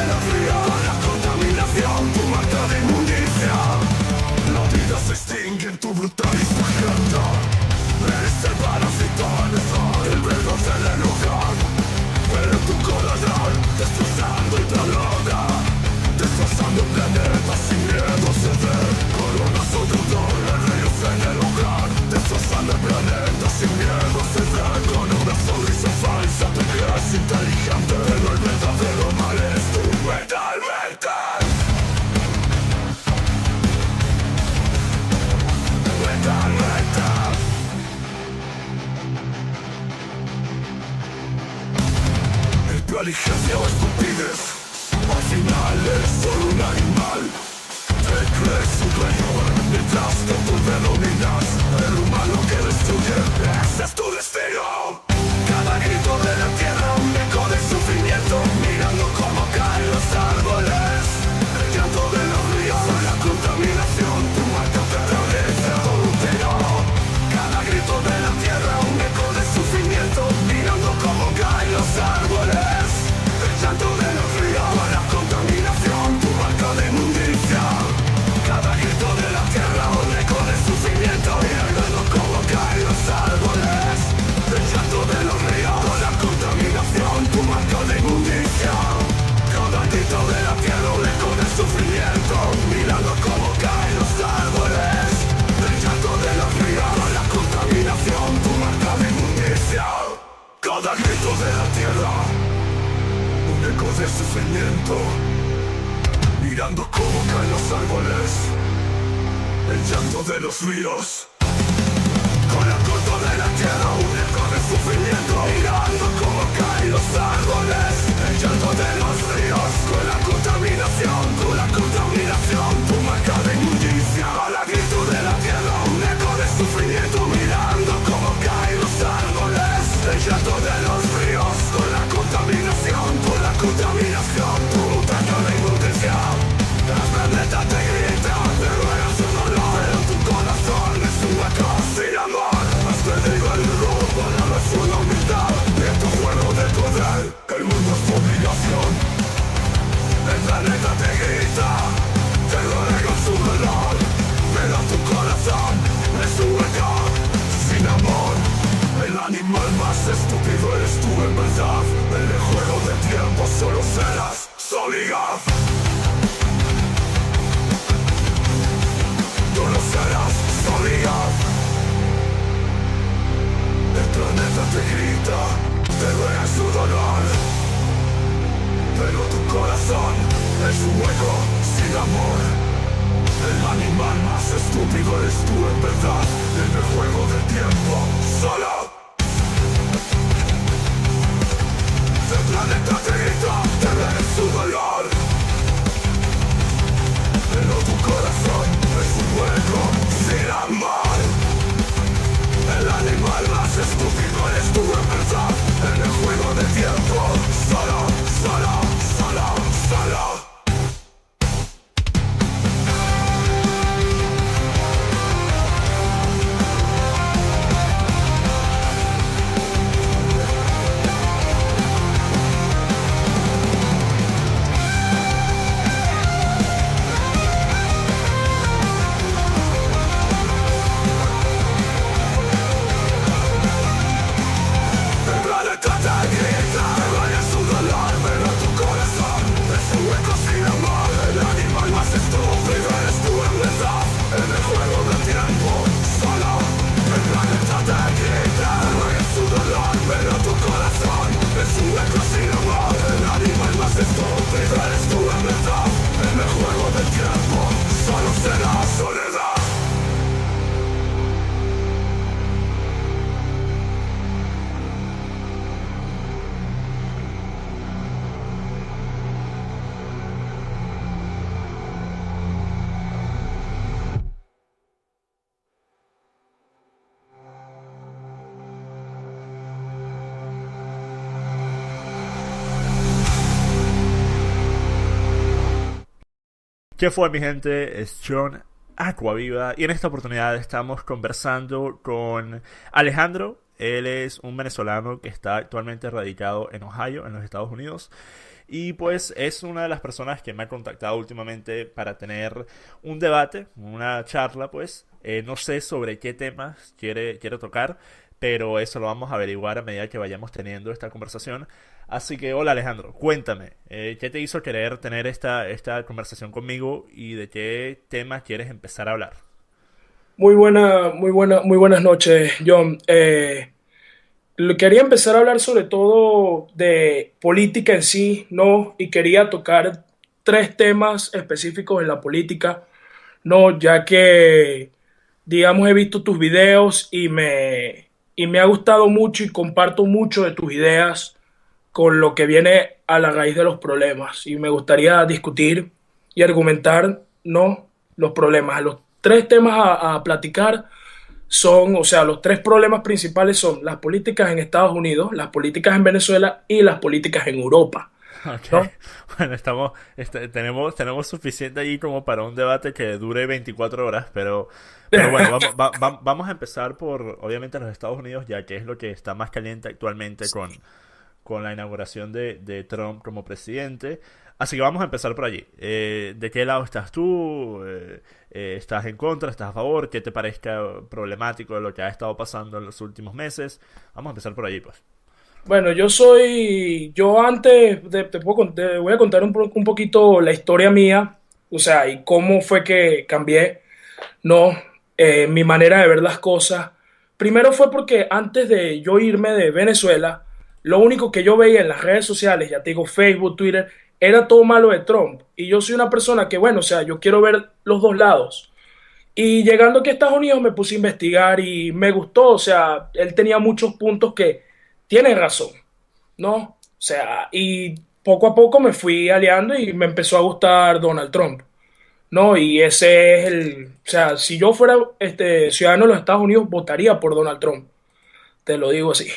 de la fría, la contaminación, tu marca de inmundicia. La vida se extingue en tu brutal insurgente. Eres el parásito en el veloz del enojar. Pero tu corazón, destrozando y te droga, destrozando el planeta sin miedo se ve. Coronas otro dolor, rayos en el hogar, destrozando el planeta sin miedo se ve. Con una sonrisa falsa te creas inteligente, pero el verdadero mal es tu mentalmente. Mentalmente. Inteligencia o estupidez, al final eres solo un animal. Te crees superior, mientras que tú te dominas. El humano que destruye, ese es tu destino. Cada grito de la tierra, un eco de sufrimiento, mirando cómo caen los árboles. El llanto de los ríos, la contaminación, tu marca te regresa entero. Cada grito de la tierra, un eco de sufrimiento, mirando cómo caen los árboles. El llanto de los ríos, la contaminación, tu marca de inmundicia. Cada grito de la tierra, un eco de sufrimiento, mirando cómo caen los árboles. El llanto de los ríos, la contaminación, tu marca de inmundicia. Cada grito de la tierra, un eco de sufrimiento, mirando cómo caen los árboles. El llanto de los ríos, la contaminación, tu marca de inmundicia. Cada grito de la tierra, un eco de sufrimiento, mirando cómo caen los árboles. El llanto de los ríos. Con el corto de la tierra, un eco de sufrimiento, mirando cómo caen los árboles. El llanto de los ríos, con la contaminación, tu marca de inmundicia. Al grito de la tierra, un eco de sufrimiento, mirando cómo caen los árboles. El llanto de los ríos, con la contaminación, tu marca de inmundicia. El planeta te grita, te ruega su dolor, pero tu corazón es un hueco sin amor. Te digo el robo, palabras es una humildad. En tu juego de poder, el mundo es tu obligación. El planeta te grita, te ruega su dolor, pero tu corazón es un hueco sin amor. El animal más estúpido eres tú en verdad. En el juego de tiempo solo serás Zoligaf. Solo serás Zoligaf. El planeta te grita, te ruega su dolor, pero tu corazón es un hueco sin amor. El animal más estúpido eres tú en verdad. En el juego del tiempo solo. El planeta te grita, te ruega su dolor, pero tu corazón es un hueco sin amor. El animal más estúpido eres tú en verdad. En el juego del tiempo solo, solo, solo, solo. ¿Qué fue, mi gente? Es John Aquaviva y en esta oportunidad estamos conversando con Alejandro. Él es un venezolano que está actualmente radicado en Ohio, en los Estados Unidos. y pues es una de las personas que me ha contactado últimamente para tener un debate, una charla pues. No sé sobre qué temas quiere tocar, pero eso lo vamos a averiguar a medida que vayamos teniendo esta conversación. Así que, hola Alejandro, cuéntame, ¿qué te hizo querer tener esta conversación conmigo y de qué temas quieres empezar a hablar? Muy buenas noches, John. Quería empezar a hablar sobre todo de política en sí, ¿no? Y quería tocar tres temas específicos en la política, ¿no? Ya que, digamos, he visto tus videos y me ha gustado mucho y comparto mucho de tus ideas con lo que viene a la raíz de los problemas. Y me gustaría discutir y argumentar, ¿no? Los problemas. Los tres temas a platicar son, o sea, los tres problemas principales son las políticas en Estados Unidos, las políticas en Venezuela y las políticas en Europa, Ok, ¿no? bueno, tenemos suficiente allí como para un debate que dure 24 horas, pero bueno, vamos a empezar por, obviamente, los Estados Unidos, ya que es lo que está más caliente actualmente con la inauguración de Trump como presidente. Así que vamos a empezar por allí. ¿De qué lado estás tú? ¿Estás en contra? ¿Estás a favor? ¿Qué te parezca problemático de lo que ha estado pasando en los últimos meses? Vamos a empezar por allí, pues. Bueno, yo antes te voy a contar un poquito la historia mía, o sea, y cómo fue que cambié, ¿no? Mi manera de ver las cosas. Primero fue porque antes de yo irme de Venezuela, lo único que yo veía en las redes sociales, ya te digo Facebook, Twitter, era todo malo de Trump. Y yo soy una persona que, bueno, o sea, yo quiero ver los dos lados. Y llegando aquí a Estados Unidos me puse a investigar y me gustó, o sea, él tenía muchos puntos que tiene razón, ¿no? O sea, y poco a poco me fui aliando y me empezó a gustar Donald Trump. No, y ese es o sea, si yo fuera ciudadano de los Estados Unidos, votaría por Donald Trump. Te lo digo así.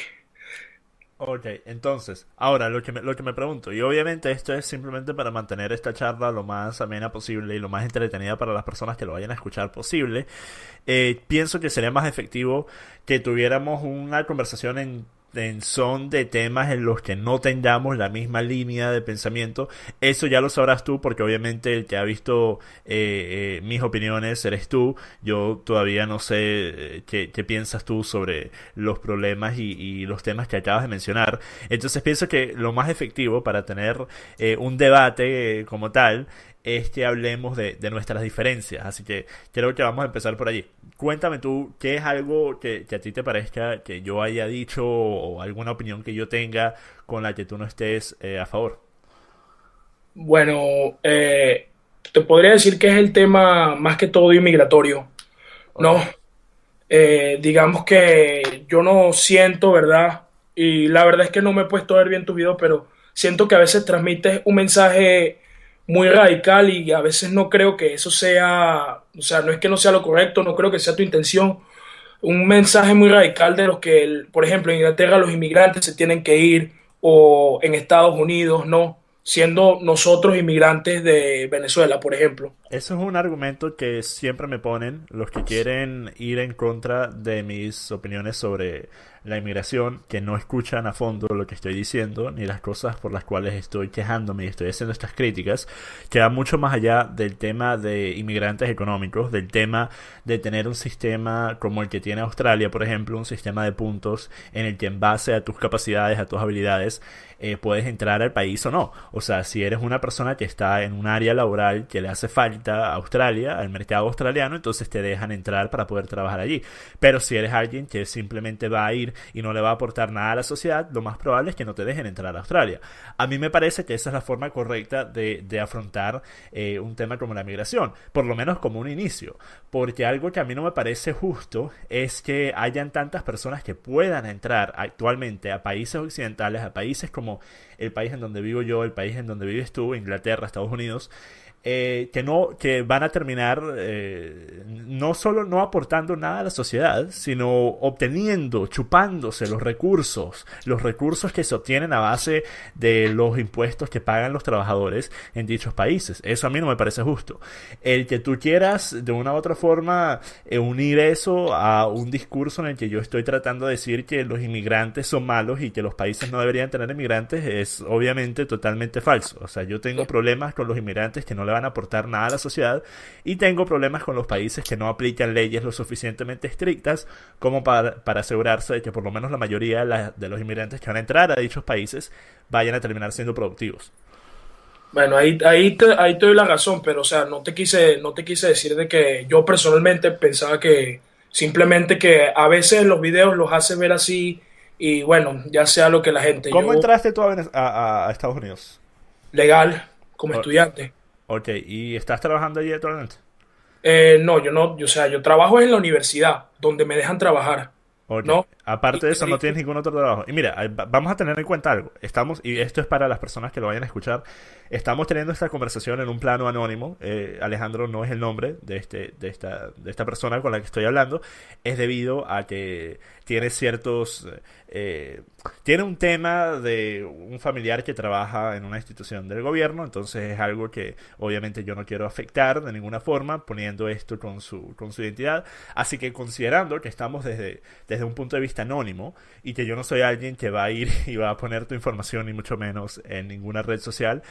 Ok, entonces, ahora lo que me pregunto, y obviamente esto es simplemente para mantener esta charla lo más amena posible y lo más entretenida para las personas que lo vayan a escuchar posible, pienso que sería más efectivo que tuviéramos una conversación en son de temas en los que no tengamos la misma línea de pensamiento. Eso ya lo sabrás tú, porque obviamente el que ha visto mis opiniones eres tú. Yo todavía no sé qué piensas tú sobre los problemas y los temas que acabas de mencionar. Entonces pienso que lo más efectivo para tener un debate como tal es que hablemos de nuestras diferencias. Así que creo que vamos a empezar por allí. Cuéntame tú, ¿qué es algo que a ti te parezca que yo haya dicho o alguna opinión que yo tenga con la que tú no estés a favor? Bueno, te podría decir que es el tema más que todo inmigratorio, Ok. ¿no? Digamos que yo no siento, ¿verdad? Y la verdad es que no me he puesto a ver bien tu video, pero siento que a veces transmites un mensaje muy radical y a veces no creo que eso sea, o sea, no es que no sea lo correcto, no creo que sea tu intención. Un mensaje muy radical de los que, por ejemplo, en Inglaterra los inmigrantes se tienen que ir o en Estados Unidos, ¿no? Siendo nosotros inmigrantes de Venezuela, por ejemplo. Eso es un argumento que siempre me ponen los que quieren ir en contra de mis opiniones sobre la inmigración, que no escuchan a fondo lo que estoy diciendo, ni las cosas por las cuales estoy quejándome y estoy haciendo estas críticas, que va mucho más allá del tema de inmigrantes económicos, del tema de tener un sistema como el que tiene Australia, por ejemplo, un sistema de puntos en el que en base a tus capacidades, a tus habilidades, puedes entrar al país o no. O sea, si eres una persona que está en un área laboral que le hace falta a Australia, al mercado australiano, entonces te dejan entrar para poder trabajar allí. Pero si eres alguien que simplemente va a ir y no le va a aportar nada a la sociedad, lo más probable es que no te dejen entrar a Australia. A mí me parece que esa es la forma correcta de afrontar un tema como la migración, por lo menos como un inicio. Porque algo que a mí no me parece justo es que hayan tantas personas que puedan entrar actualmente a países occidentales, a países como el país en donde vivo yo, el país en donde vives tú, Inglaterra, Estados Unidos, que van a terminar no solo no aportando nada a la sociedad, sino obteniendo, chupándose los recursos que se obtienen a base de los impuestos que pagan los trabajadores en dichos países. Eso a mí no me parece justo. El que tú quieras de una u otra forma unir eso a un discurso en el que yo estoy tratando de decir que los inmigrantes son malos y que los países no deberían tener inmigrantes es obviamente totalmente falso. O sea, yo tengo problemas con los inmigrantes que no le van a aportar nada a la sociedad y tengo problemas con los países que no aplican leyes lo suficientemente estrictas como para asegurarse de que por lo menos la mayoría de los inmigrantes que van a entrar a dichos países vayan a terminar siendo productivos. Bueno, ahí te doy la razón, pero o sea, no te quise decir de que yo personalmente pensaba que simplemente que a veces los videos los hace ver así y bueno, ya sea lo que la gente, ¿Cómo yo entraste tú a Estados Unidos? legal como O- estudiante. ok, ¿y estás trabajando allí actualmente? No, o sea, yo trabajo en la universidad, donde me dejan trabajar, Ok, ¿no? aparte de eso no Y- tienes ningún otro trabajo. Y mira, vamos a tener en cuenta algo. Y esto es para las personas que lo vayan a escuchar, estamos teniendo esta conversación en un plano anónimo. Alejandro no es el nombre de esta persona con la que estoy hablando. Es debido a que tiene ciertos... tiene un tema de un familiar que trabaja en una institución del gobierno, entonces es algo que obviamente yo no quiero afectar de ninguna forma poniendo esto con su identidad. Así que considerando que estamos desde un punto de vista anónimo y que yo no soy alguien que va a ir y va a poner tu información ni mucho menos en ninguna red social,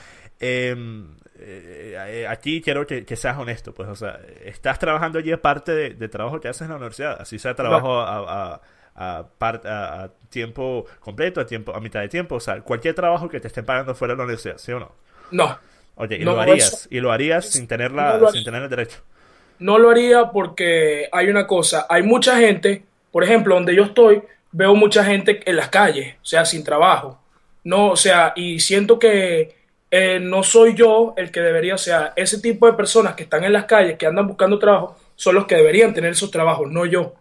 aquí quiero que seas honesto, pues, o sea, estás trabajando allí aparte de trabajo que haces en la universidad, así sea No, trabajo a tiempo completo, a mitad de tiempo, o sea, cualquier trabajo que te estén pagando fuera de la universidad, ¿sí o no? no, Ok, no, eso, y lo harías no lo sin haría. tener el derecho. No lo haría porque hay una cosa, hay mucha gente, por ejemplo, donde yo estoy, veo mucha gente en las calles, o sea, sin trabajo. No, o sea, y siento que no soy yo el que debería, o sea, ese tipo de personas que están en las calles, que andan buscando trabajo, son los que deberían tener esos trabajos, no yo,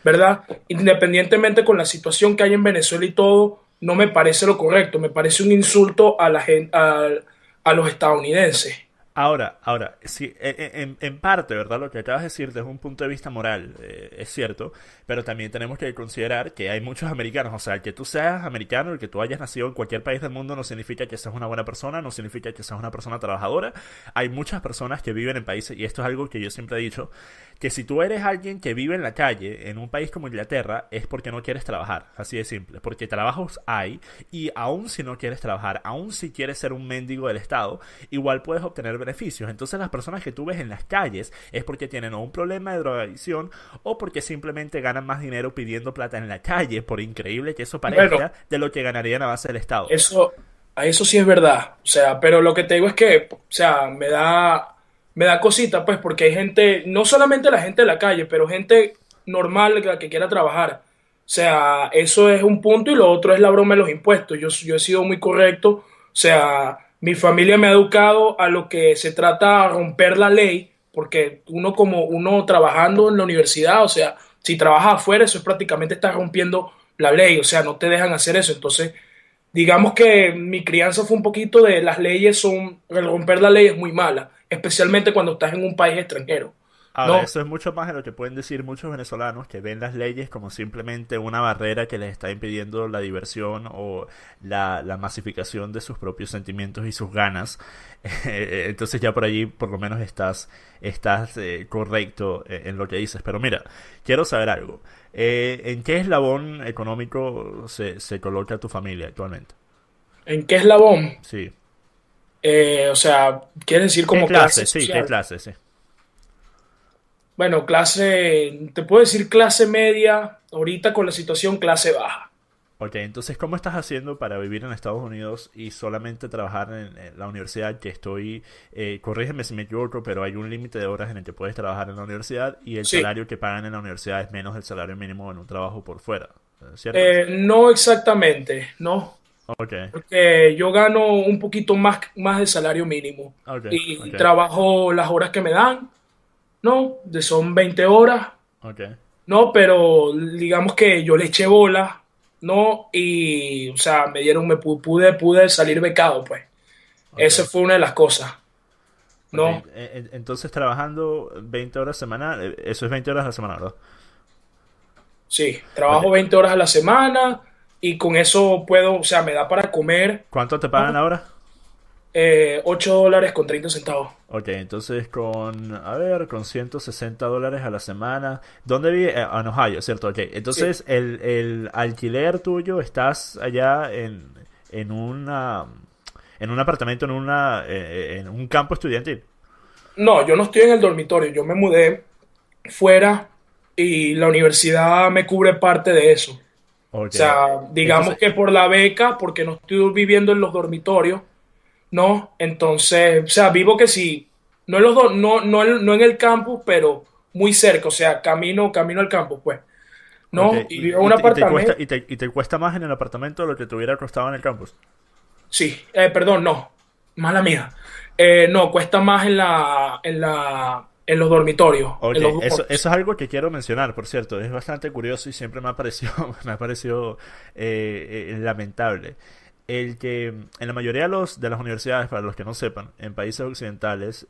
¿verdad? Independientemente con la situación que hay en Venezuela y todo, no me parece lo correcto, me parece un insulto a la gente, a los estadounidenses. Ahora, sí, en parte, ¿verdad? Lo que acabas de decir desde un punto de vista moral es cierto, pero también tenemos que considerar que hay muchos americanos, o sea, el que tú seas americano, el que tú hayas nacido en cualquier país del mundo no significa que seas una buena persona, no significa que seas una persona trabajadora. Hay muchas personas que viven en países, y esto es algo que yo siempre he dicho, que si tú eres alguien que vive en la calle, en un país como Inglaterra, es porque no quieres trabajar, así de simple, porque trabajos hay, y aun si no quieres trabajar, aun si quieres ser un mendigo del Estado, igual puedes obtener beneficios. Entonces las personas que tú ves en las calles es porque tienen o un problema de drogadicción o porque simplemente ganan más dinero pidiendo plata en la calle, por increíble que eso Bueno, parezca, de lo que ganarían a base del Estado. eso, a eso sí es verdad. O sea, pero lo que te digo es que, o sea, me da cosita, pues, porque hay gente, no solamente la gente de la calle, pero gente normal que quiera trabajar. O sea, eso es un punto y lo otro es la broma de los impuestos. Yo he sido muy correcto. O sea, mi familia me ha educado a lo que se trata de romper la ley, porque uno como uno trabajando en la universidad, o sea, si trabajas afuera, eso es prácticamente estar rompiendo la ley, o sea, no te dejan hacer eso. Entonces, digamos que mi crianza fue un poquito de las leyes son, el romper la ley es muy mala, especialmente cuando estás en un país extranjero. Ahora, No, eso es mucho más de lo que pueden decir muchos venezolanos que ven las leyes como simplemente una barrera que les está impidiendo la diversión o la masificación de sus propios sentimientos y sus ganas. Entonces ya por allí por lo menos estás correcto en lo que dices. Pero mira, quiero saber algo. ¿En qué eslabón económico se coloca tu familia actualmente? ¿en qué eslabón? Sí. O sea, quiere decir ¿Qué como clase clase? Sí, ¿qué social. clase? Sí. Bueno, te puedo decir clase media, ahorita con la situación clase baja. Ok, entonces, ¿cómo estás haciendo para vivir en Estados Unidos y solamente trabajar en la universidad? Que corrígeme si me equivoco, pero hay un límite de horas en el que puedes trabajar en la universidad y el Sí, salario que pagan en la universidad es menos del salario mínimo en un trabajo por fuera, ¿cierto? no exactamente, no, Ok, porque yo gano un poquito más del salario mínimo ok, y ok, trabajo las horas que me dan, ¿no? Son 20 horas, ok, ¿no? Pero digamos que yo le eché bola, ¿no? Y, o sea, pude salir becado, pues. ok. Esa fue una de las cosas, Ok, ¿no? entonces trabajando 20 horas semanal, eso es 20 horas a la semana, ¿verdad? Sí, Ok, trabajo 20 horas a la semana y con eso puedo, o sea, me da para comer, ¿cuánto te pagan ¿no? ahora? $8 con 30 centavos. Ok, entonces a ver, con $160 a la semana. ¿Dónde vive? En Ohio, ¿cierto? Ok, Sí, entonces el alquiler tuyo, estás allá en una, en un apartamento, en un campo estudiantil. No, yo no estoy en el dormitorio, yo me mudé fuera y la universidad me cubre parte de eso. O Ok. sea, digamos Entonces, que por la beca, porque no estoy viviendo en los dormitorios, ¿no? Entonces, o sea, vivo que sí, no en no en el campus, pero muy cerca, o sea, camino al campus, pues, ok. ¿no? Y vivo en un apartamento, Y te cuesta más en el apartamento de lo que te hubiera costado en el campus. sí, perdón, no, mala mía. No, cuesta más en los dormitorios, Ok, en los eso dorms. es algo que quiero mencionar, por cierto, es bastante curioso y siempre me ha parecido, me ha parecido lamentable. El que en la mayoría de las universidades, para los que no sepan, en países occidentales,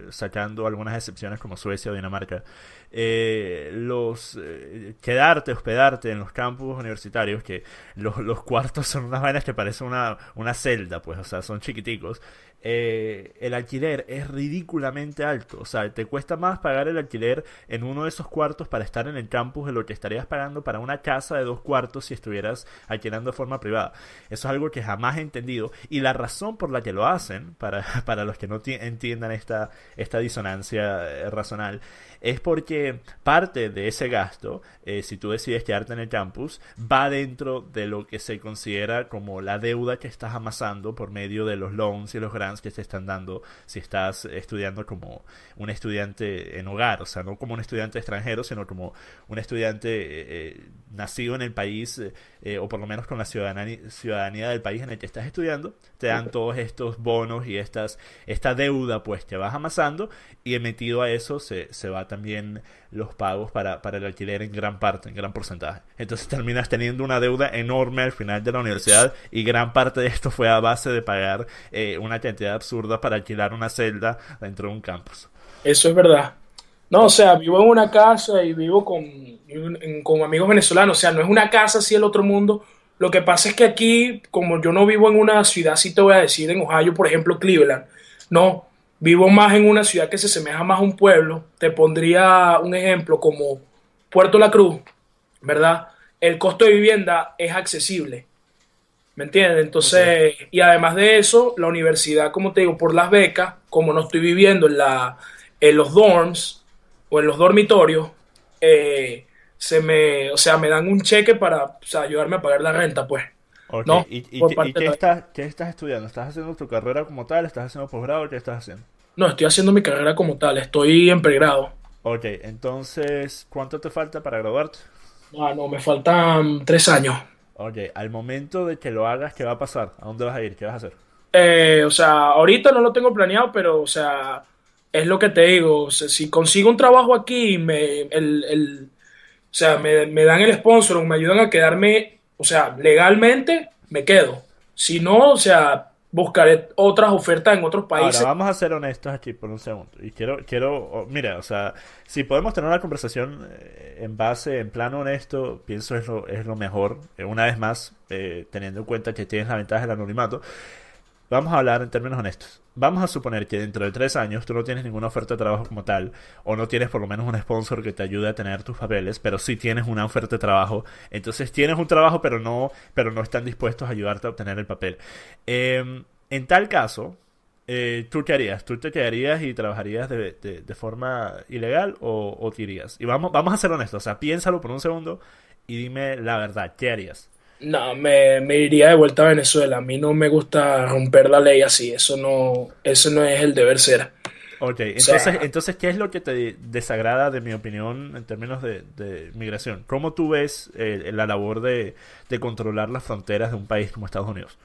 sacando algunas excepciones como Suecia o Dinamarca, quedarte, hospedarte en los campus universitarios, que los cuartos son unas vainas que parecen una celda, pues, o sea, son chiquiticos. El alquiler es ridículamente alto. O sea, te cuesta más pagar el alquiler en uno de esos cuartos para estar en el campus de lo que estarías pagando para una casa de 2 cuartos si estuvieras alquilando de forma privada. Eso es algo que jamás he entendido. Y la razón por la que lo hacen, para los que no entiendan esta disonancia razonal, es porque parte de ese gasto, si tú decides quedarte en el campus, va dentro de lo que se considera como la deuda que estás amasando por medio de los loans y los grants que te están dando si estás estudiando como un estudiante en hogar, o sea, no como un estudiante extranjero, sino como un estudiante nacido en el país, o por lo menos con la ciudadanía del país en el que estás estudiando. Te dan todos estos bonos y esta deuda pues que vas amasando, y metido a eso se va también los pagos para el alquiler en gran parte, en gran porcentaje. Entonces terminas teniendo una deuda enorme al final de la universidad, y gran parte de esto fue a base de pagar una cantidad absurda para alquilar una celda dentro de un campus. Eso es verdad. No, o sea, vivo en una casa y vivo con amigos venezolanos. O sea, no es una casa así el otro mundo. Lo que pasa es que aquí, como yo no vivo en una ciudad, sí te voy a decir, en Ohio, por ejemplo, Cleveland. No, vivo más en una ciudad que se asemeja más a un pueblo. Te pondría un ejemplo como Puerto La Cruz, ¿verdad? El costo de vivienda es accesible. ¿Me entiendes? Ok. Entonces, y además de eso, la universidad, como te digo, por las becas, como no estoy viviendo en los dorms o en los dormitorios, o sea, me dan un cheque para, o sea, ayudarme a pagar la renta, pues, Ok, ¿no? Por y parte de la beca. qué estás estudiando? ¿Estás haciendo tu carrera como tal? ¿Estás haciendo posgrado? ¿Qué estás haciendo? No, estoy haciendo mi carrera como tal, estoy en pregrado. Ok, entonces, ¿cuánto te falta para graduarte? Ah, no, me faltan 3 años. Ok, al momento de que lo hagas, ¿qué va a pasar? ¿A dónde vas a ir? ¿Qué vas a hacer? O sea, ahorita no lo tengo planeado, pero, o sea, es lo que te digo. O sea, si consigo un trabajo aquí, o sea, me dan el sponsor o me ayudan a quedarme, o sea, legalmente me quedo. Si no, o sea, buscaré otras ofertas en otros Ahora, países. vamos a ser honestos aquí por un segundo. Y mira, o sea, si podemos tener una conversación en base, en plano honesto, pienso es lo mejor. Una vez más, teniendo en cuenta que tienes la ventaja del anonimato. Vamos a hablar en términos honestos. Vamos a suponer que dentro de 3 años tú no tienes ninguna oferta de trabajo como tal, o no tienes por lo menos un sponsor que te ayude a tener tus papeles, pero sí tienes una oferta de trabajo. Entonces tienes un trabajo, pero no están dispuestos a ayudarte a obtener el papel. En tal caso, ¿tú qué harías? ¿Tú te quedarías y trabajarías de forma ilegal, o te irías? Y vamos a ser honestos, o sea, piénsalo por un segundo y dime la verdad, ¿qué harías? No, me iría de vuelta a Venezuela. A mí no me gusta romper la ley así. Eso no es el deber ser. O Ok, sea, ¿qué es lo que te desagrada, de mi opinión, en términos de migración? ¿Cómo tú ves la labor de controlar las fronteras de un país como Estados Unidos?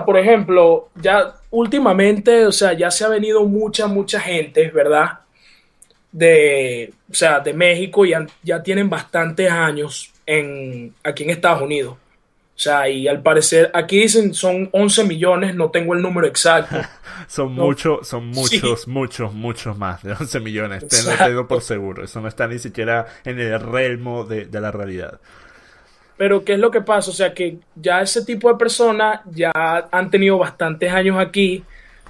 por ejemplo, ya últimamente, o sea, ya se ha venido mucha gente, ¿verdad? O sea, de México, ya tienen bastantes años aquí en Estados Unidos. O sea, y al parecer, aquí dicen son 11 millones, no tengo el número exacto. No, Son sí, muchos más de 11 millones, tenlo por exacto. seguro. Eso no está ni siquiera en el realmo de la realidad. Pero ¿qué es lo que pasa? O sea, que ya ese tipo de personas ya han tenido bastantes años aquí,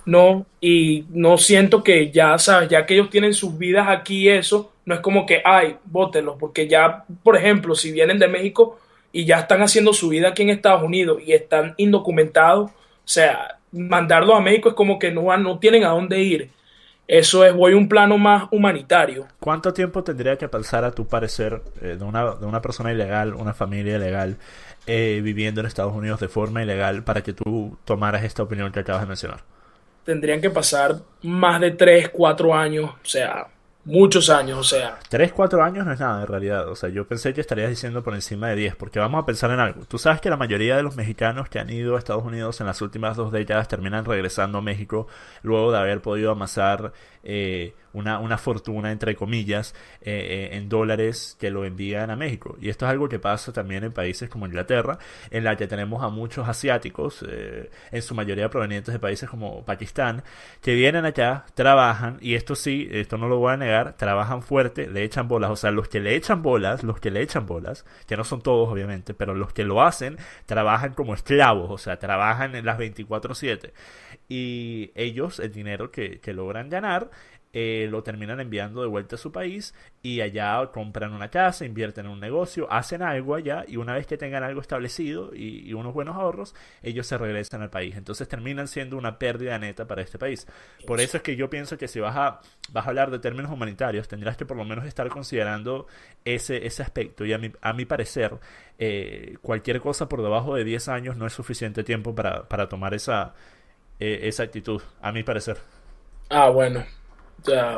¿no? Y no siento que ya, ¿sabes? Ya que ellos tienen sus vidas aquí, eso, no es como que, ay, bótenlos, porque ya, por ejemplo, si vienen de México, y ya están haciendo su vida aquí en Estados Unidos y están indocumentados, o sea, mandarlos a México es como que no tienen a dónde ir. Eso es, voy a un plano más humanitario. ¿Cuánto tiempo tendría que pasar a tu parecer de una persona ilegal, una familia ilegal, viviendo en Estados Unidos de forma ilegal para que tú tomaras esta opinión que acabas de mencionar? Tendrían que pasar más de 3 4 años, o sea, muchos años, o sea, 3 4 años no es nada en realidad. O sea, yo pensé que estarías diciendo por encima de 10, porque vamos a pensar en algo. Tú sabes que la mayoría de los mexicanos que han ido a Estados Unidos en las últimas 2 décadas terminan regresando a México luego de haber podido amasar una fortuna, entre comillas, en dólares que lo envían a México. Y esto es algo que pasa también en países como Inglaterra, en la que tenemos a muchos asiáticos, en su mayoría provenientes de países como Pakistán, que vienen acá, trabajan, y esto sí, esto no lo voy a negar, trabajan fuerte, le echan bolas. O sea, los que le echan bolas, que no son todos obviamente, pero los que lo hacen, trabajan como esclavos, o sea, trabajan en las 24/7. Y ellos, el dinero que logran ganar, lo terminan enviando de vuelta a su país, y allá compran una casa, invierten en un negocio, hacen algo allá, y una vez que tengan algo establecido y unos buenos ahorros, ellos se regresan al país. Entonces terminan siendo una pérdida neta para este país. Por eso es que yo pienso que si vas a hablar de términos humanitarios, tendrás que por lo menos estar considerando ese aspecto. Y a mi parecer, cualquier cosa por debajo de 10 años no es suficiente tiempo para tomar esa actitud, a mi parecer. bueno, o sea,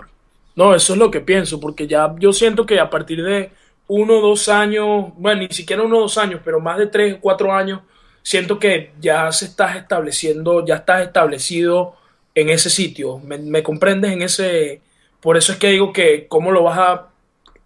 no, eso es lo que pienso, porque ya yo siento que a partir de 1 o 2 años, bueno, ni siquiera 1 o 2 años, pero más de 3 o 4 años, siento que ya se estás estableciendo, ya estás establecido en ese sitio. ¿Me comprendes en ese? Por eso es que digo que cómo lo vas a,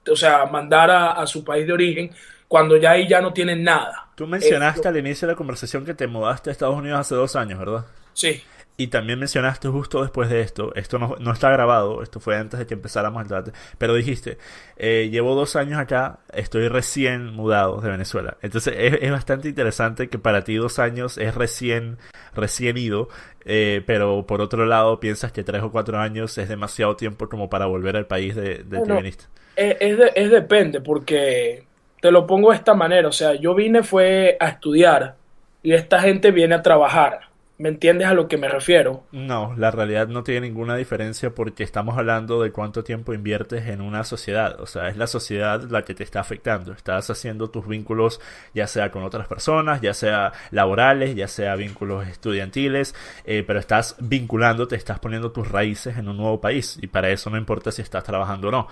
o sea, mandar a su país de origen cuando ya ahí ya no tienen nada. Tú mencionaste al inicio de la conversación que te mudaste a Estados Unidos hace 2 años, ¿verdad? Sí, Y también mencionaste justo después de esto no está grabado, esto fue antes de que empezáramos el debate, pero dijiste, llevo 2 años acá, estoy recién mudado de Venezuela. Entonces es bastante interesante que para ti 2 años es recién ido, pero por otro lado piensas que 3 o 4 años es demasiado tiempo como para volver al país del que bueno, viniste. es depende, porque te lo pongo de esta manera, o sea, yo vine fue a estudiar y esta gente viene a trabajar. ¿Me entiendes a lo que me refiero? No, la realidad no tiene ninguna diferencia porque estamos hablando de cuánto tiempo inviertes en una sociedad. O sea, es la sociedad la que te está afectando. Estás haciendo tus vínculos ya sea con otras personas, ya sea laborales, ya sea vínculos estudiantiles, pero estás vinculándote, estás poniendo tus raíces en un nuevo país y para eso no importa si estás trabajando o no.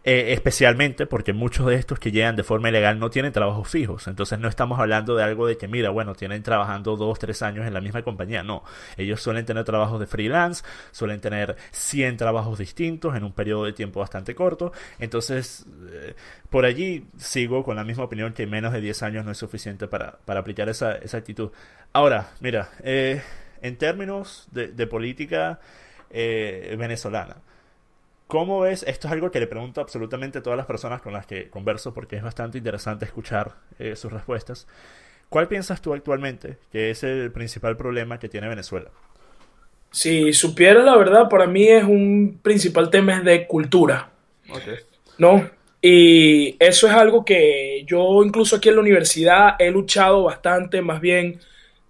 Especialmente porque muchos de estos que llegan de forma ilegal no tienen trabajos fijos. Entonces no estamos hablando de algo de que, mira, bueno, tienen trabajando 2 3 años en la misma compañía. No, ellos suelen tener trabajos de freelance, suelen tener 100 trabajos distintos en un periodo de tiempo bastante corto. Entonces, por allí sigo con la misma opinión que menos de 10 años no es suficiente para aplicar esa actitud. Ahora, mira, en términos de política venezolana, ¿cómo ves? Esto es algo que le pregunto absolutamente a todas las personas con las que converso porque es bastante interesante escuchar sus respuestas. ¿Cuál piensas tú actualmente que es el principal problema que tiene Venezuela? Si supiera la verdad, para mí es un principal tema es de cultura, Ok. ¿no? Y eso es algo que yo incluso aquí en la universidad he luchado bastante, más bien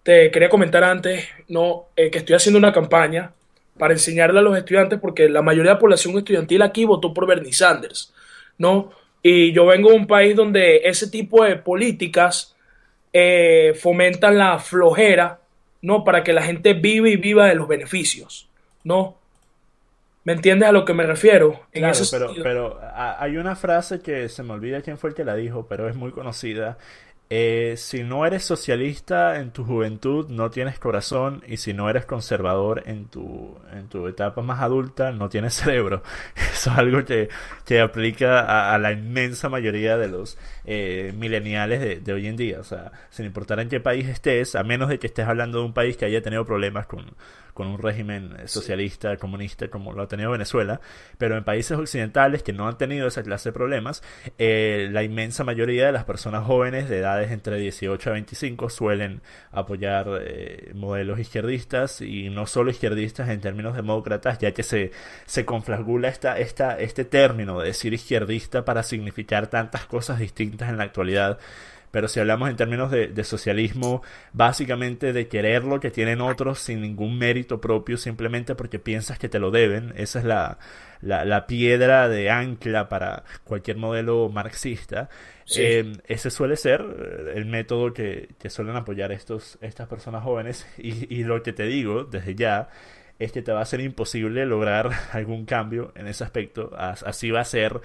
te quería comentar antes, ¿no? Que estoy haciendo una campaña para enseñarle a los estudiantes, porque la mayoría de la población estudiantil aquí votó por Bernie Sanders, ¿no? Y yo vengo de un país donde ese tipo de políticas fomentan la flojera, ¿no? Para que la gente vive y viva de los beneficios, ¿no? ¿Me entiendes a lo que me refiero? En ese Claro, pero, sentido. pero hay una frase que se me olvida quién fue el que la dijo, pero es muy conocida. Si no eres socialista en tu juventud, no tienes corazón, y si no eres conservador en tu etapa más adulta, no tienes cerebro. Eso es algo que aplica a la inmensa mayoría de los millennials de hoy en día. O sea, sin importar en qué país estés, a menos de que estés hablando de un país que haya tenido problemas con un régimen Sí. socialista, comunista, como lo ha tenido Venezuela, pero en países occidentales que no han tenido esa clase de problemas, la inmensa mayoría de las personas jóvenes de edades entre 18 a 25 suelen apoyar modelos izquierdistas, y no solo izquierdistas en términos demócratas, ya que se conflagula este término de decir izquierdista para significar tantas cosas distintas en la actualidad. Pero si hablamos en términos de socialismo, básicamente de querer lo que tienen otros sin ningún mérito propio, simplemente porque piensas que te lo deben, esa es la piedra de ancla para cualquier modelo marxista. Sí. Ese suele ser el método que suelen apoyar estas personas jóvenes. Y lo que te digo desde ya es que te va a ser imposible lograr algún cambio en ese aspecto. Así va a ser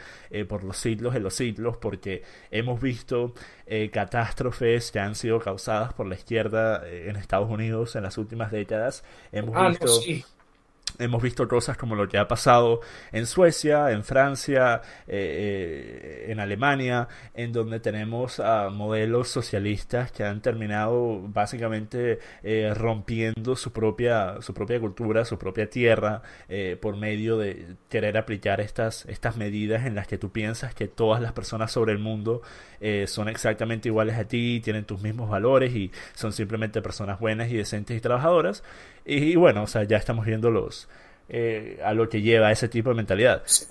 por los siglos de los siglos, porque hemos visto catástrofes que han sido causadas por la izquierda en Estados Unidos en las últimas décadas. Hemos Ah, no, visto sí. Hemos visto cosas como lo que ha pasado en Suecia, en Francia, en Alemania, en donde tenemos modelos socialistas que han terminado básicamente rompiendo su propia cultura, su propia tierra, por medio de querer aplicar estas medidas en las que tú piensas que todas las personas sobre el mundo son exactamente iguales a ti, tienen tus mismos valores y son simplemente personas buenas y decentes y trabajadoras. Y bueno, o sea, ya estamos viendo a lo que lleva ese tipo de mentalidad. Sí.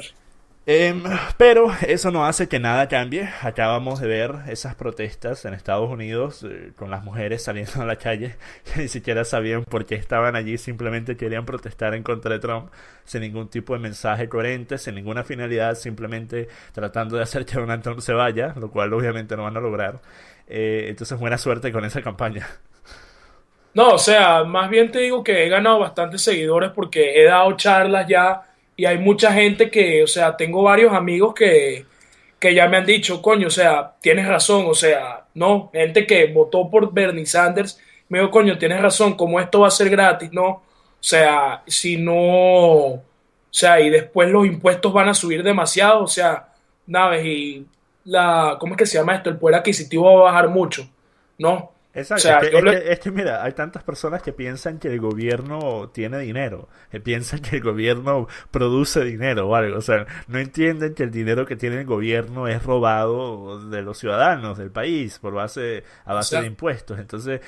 Pero eso no hace que nada cambie. Acabamos de ver esas protestas en Estados Unidos con las mujeres saliendo a la calle que ni siquiera sabían por qué estaban allí, simplemente querían protestar en contra de Trump sin ningún tipo de mensaje coherente, sin ninguna finalidad, simplemente tratando de hacer que Donald Trump se vaya, lo cual obviamente no van a lograr. Entonces buena suerte con esa campaña. No, o sea, más bien te digo que he ganado bastantes seguidores porque he dado charlas ya y hay mucha gente que, o sea, tengo varios amigos que ya me han dicho, coño, o sea, tienes razón, o sea, no, gente que votó por Bernie Sanders, me dijo, coño, tienes razón, como esto va a ser gratis, no, o sea, si no, o sea, y después los impuestos van a subir demasiado, o sea, nada, y ¿cómo es que se llama esto? El poder adquisitivo va a bajar mucho, ¿no? O Exacto, es sea, que, yo es le, que, es que mira, hay tantas personas que piensan que el gobierno tiene dinero, que piensan que el gobierno produce dinero o algo, o sea, no entienden que el dinero que tiene el gobierno es robado de los ciudadanos del país a o base de sea, impuestos. Entonces,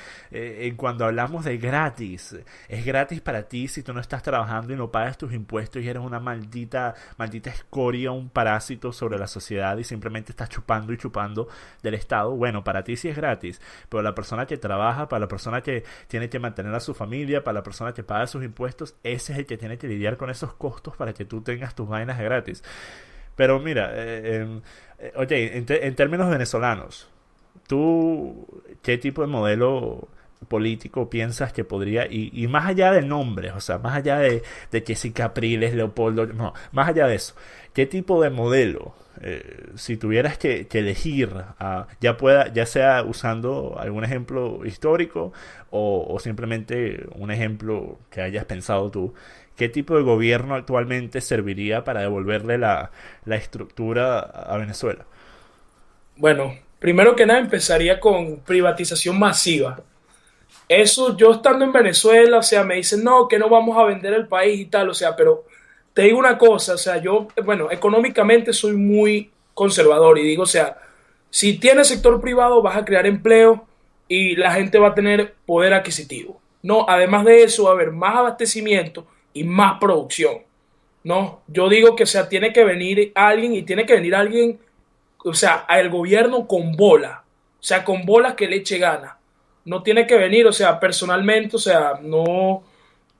cuando hablamos de gratis, es gratis para ti si tú no estás trabajando y no pagas tus impuestos y eres una maldita escoria, un parásito sobre la sociedad y simplemente estás chupando y chupando del Estado. Bueno, para ti sí es gratis, pero la persona que trabaja, para la persona que tiene que mantener a su familia, para la persona que paga sus impuestos, ese es el que tiene que lidiar con esos costos para que tú tengas tus vainas gratis. Pero mira, oye, en términos venezolanos, ¿tú qué tipo de modelo político piensas que podría, y más allá de nombres, o sea, más allá de que si Capriles, Leopoldo, no, más allá de eso, qué tipo de modelo, si tuvieras que elegir, ya sea usando algún ejemplo histórico o simplemente un ejemplo que hayas pensado tú, qué tipo de gobierno actualmente serviría para devolverle la estructura a Venezuela? bueno, primero que nada empezaría con privatización masiva. Eso yo estando en Venezuela, o sea, me dicen, no, que no vamos a vender el país y tal, o sea, pero te digo una cosa, o sea, yo, bueno, económicamente soy muy conservador y digo, o sea, si tienes sector privado vas a crear empleo y la gente va a tener poder adquisitivo. No, además de eso va a haber más abastecimiento y más producción. No, yo digo que, o sea, tiene que venir alguien y tiene que venir alguien, o sea, al gobierno con bola, o sea, con bolas que le eche gana. No tiene que venir, o sea, personalmente, o sea, no,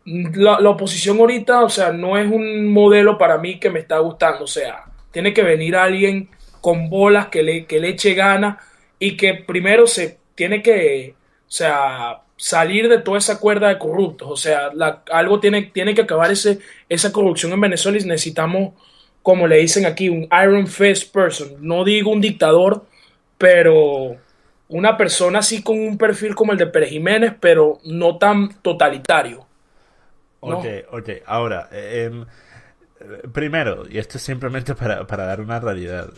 la oposición ahorita, o sea, no es un modelo para mí que me está gustando, o sea, tiene que venir alguien con bolas que le eche gana y que primero se tiene que, o sea, salir de toda esa cuerda de corruptos, o sea, algo tiene que acabar esa corrupción en Venezuela y necesitamos, como le dicen aquí, un Iron Fist person, no digo un dictador, pero una persona así con un perfil como el de Pérez Jiménez, pero no tan totalitario, Ok, ¿no? ok. Ahora, primero, y esto es simplemente para dar una realidad,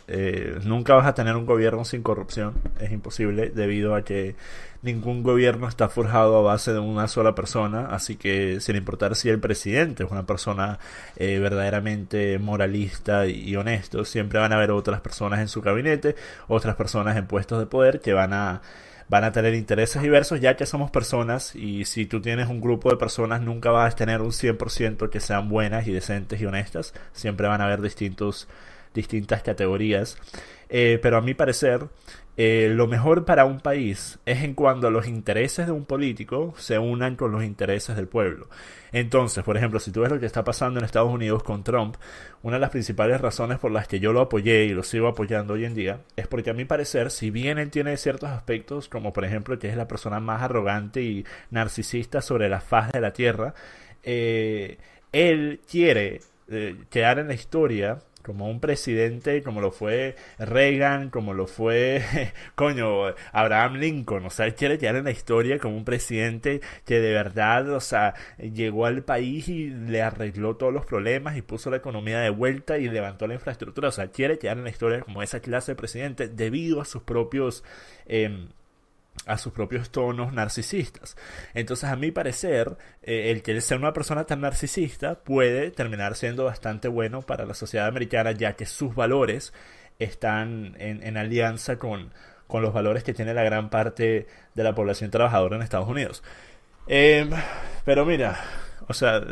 nunca vas a tener un gobierno sin corrupción, es imposible debido a que ningún gobierno está forjado a base de una sola persona, así que sin importar si el presidente es una persona verdaderamente moralista y honesto, siempre van a haber otras personas en su gabinete, otras personas en puestos de poder que van a tener intereses diversos ya que somos personas y si tú tienes un grupo de personas nunca vas a tener un 100% que sean buenas y decentes y honestas, siempre van a haber distintas categorías. Pero a mi parecer, lo mejor para un país es en cuando los intereses de un político se unan con los intereses del pueblo. Entonces, por ejemplo, si tú ves lo que está pasando en Estados Unidos con Trump, una de las principales razones por las que yo lo apoyé y lo sigo apoyando hoy en día es porque a mi parecer, si bien él tiene ciertos aspectos, como por ejemplo que es la persona más arrogante y narcisista sobre la faz de la tierra, él quiere quedar en la historia como un presidente, como lo fue Reagan, como lo fue, coño, Abraham Lincoln. O sea, él quiere quedar en la historia como un presidente que de verdad, o sea, llegó al país y le arregló todos los problemas y puso la economía de vuelta y levantó la infraestructura. O sea, quiere quedar en la historia como esa clase de presidente debido a sus propios tonos narcisistas. Entonces, a mi parecer, el que sea una persona tan narcisista puede terminar siendo bastante bueno para la sociedad americana, ya que sus valores están en alianza con los valores que tiene la gran parte de la población trabajadora en Estados Unidos. Eh, pero mira, o sea,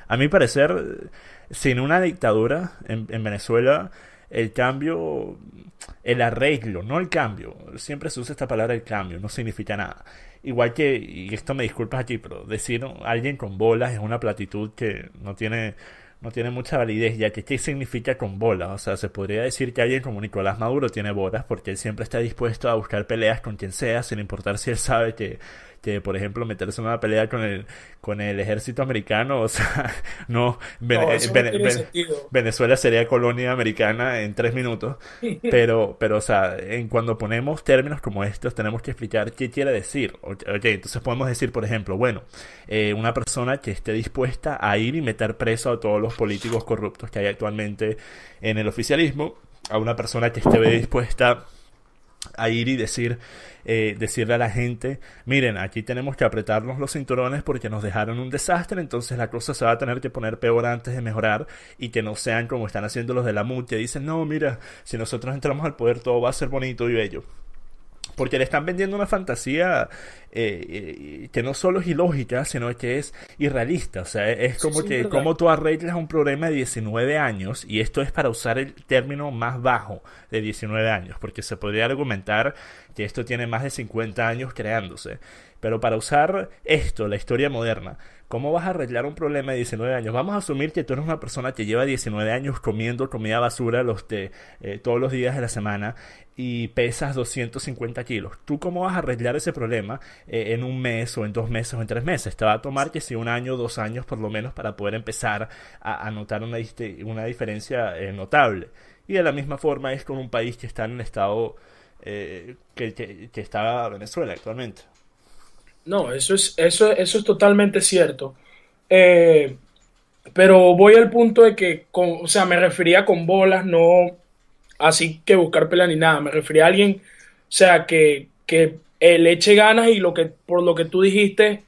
a mi parecer, sin una dictadura en Venezuela, el cambio, el arreglo, no el cambio. Siempre se usa esta palabra el cambio, no significa nada. Igual que, y esto me disculpas aquí, pero decir, ¿no?, alguien con bolas es una platitud que no tiene mucha validez, ya que ¿qué significa con bolas? O sea, se podría decir que alguien como Nicolás Maduro tiene bolas porque él siempre está dispuesto a buscar peleas con quien sea, sin importar si él sabe que por ejemplo, meterse en una pelea con el ejército americano, o sea, no, No, eso no tiene sentido. Venezuela sería colonia americana en 3 minutos, pero, o sea, cuando ponemos términos como estos, tenemos que explicar qué quiere decir. Ok, entonces podemos decir, por ejemplo, bueno, una persona que esté dispuesta a ir y meter preso a todos los políticos corruptos que hay actualmente en el oficialismo, a una persona que esté dispuesta a ir y decirle a la gente, miren, aquí tenemos que apretarnos los cinturones porque nos dejaron un desastre, entonces la cosa se va a tener que poner peor antes de mejorar, y que no sean como están haciendo los de la MUT, que dicen, no, mira, si nosotros entramos al poder todo va a ser bonito y bello. Porque le están vendiendo una fantasía que no solo es ilógica, sino que es irrealista. O sea, es Sí, como sí, es que verdad. como tú arreglas un problema de 19 años, y esto es para usar el término más bajo de 19 años, porque se podría argumentar que esto tiene más de 50 años creándose. Pero para usar esto, la historia moderna, ¿cómo vas a arreglar un problema de 19 años? Vamos a asumir que tú eres una persona que lleva 19 años comiendo comida basura todos los días de la semana y pesas 250 kilos. ¿Tú cómo vas a arreglar ese problema en un mes o en 2 meses o en 3 meses? Te va a tomar que si 1 año, 2 años por lo menos para poder empezar a notar una diferencia notable. Y de la misma forma es con un país que está en el estado que está Venezuela actualmente. No, eso es totalmente cierto. Eh, pero voy al punto de que, o sea, me refería con bolas, no así que buscar pelea ni nada. Me refería a alguien, o sea, que le eche ganas y por lo que tú dijiste,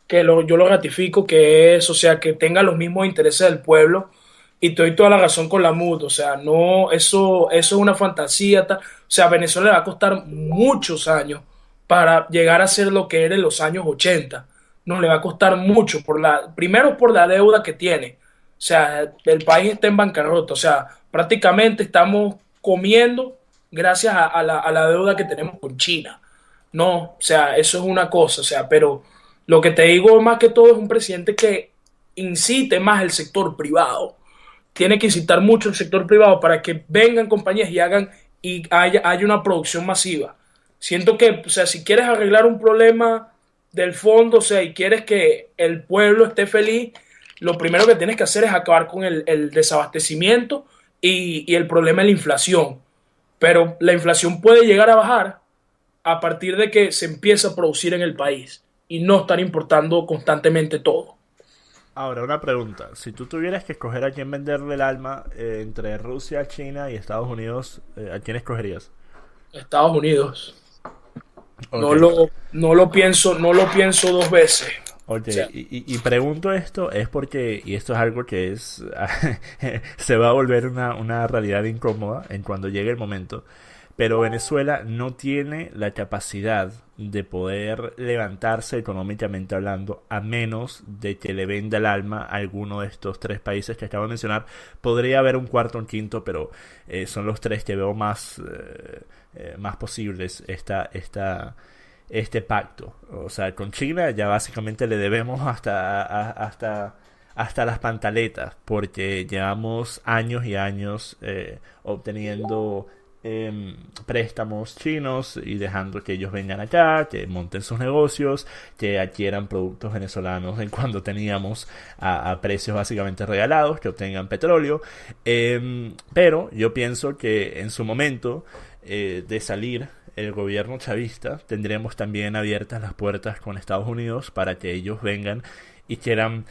yo lo ratifico, que es, o sea, que tenga los mismos intereses del pueblo. Y te doy toda la razón con la MUD, o sea, no, eso es una fantasía. O sea, a Venezuela le va a costar muchos años para llegar a ser lo que era en los años 80. No, le va a costar mucho, primero por la deuda que tiene. O sea, el país está en bancarrota, o sea, prácticamente estamos comiendo gracias a la deuda que tenemos con China. No, o sea, eso es una cosa, o sea, pero lo que te digo más que todo es un presidente que incite más el sector privado. Tiene que incitar mucho el sector privado para que vengan compañías y haya una producción masiva. Siento que, o sea, si quieres arreglar un problema del fondo, o sea, y quieres que el pueblo esté feliz, lo primero que tienes que hacer es acabar con el desabastecimiento y el problema de la inflación. Pero la inflación puede llegar a bajar a partir de que se empiece a producir en el país y no estar importando constantemente todo. Ahora, una pregunta. Si tú tuvieras que escoger a quién venderle el alma entre Rusia, China y Estados Unidos, ¿a quién escogerías? Estados Unidos. Ok, No lo pienso, no lo pienso dos veces. ok. O sea, Y pregunto esto es porque, y esto es algo que se va a volver una realidad incómoda en cuando llegue el momento. pero Venezuela no tiene la capacidad de poder levantarse económicamente hablando, a menos de que le venda el alma a alguno de estos tres países que acabo de mencionar. Podría haber un cuarto o un quinto, pero son los tres que veo más posibles este pacto. O sea, con China ya básicamente le debemos hasta las pantaletas, porque llevamos años y años obteniendo préstamos chinos y dejando que ellos vengan acá, que monten sus negocios, que adquieran productos venezolanos en cuando teníamos a precios básicamente regalados, que obtengan petróleo. Pero yo pienso que en su momento de salir el gobierno chavista, tendremos también abiertas las puertas con Estados Unidos para que ellos vengan y quieran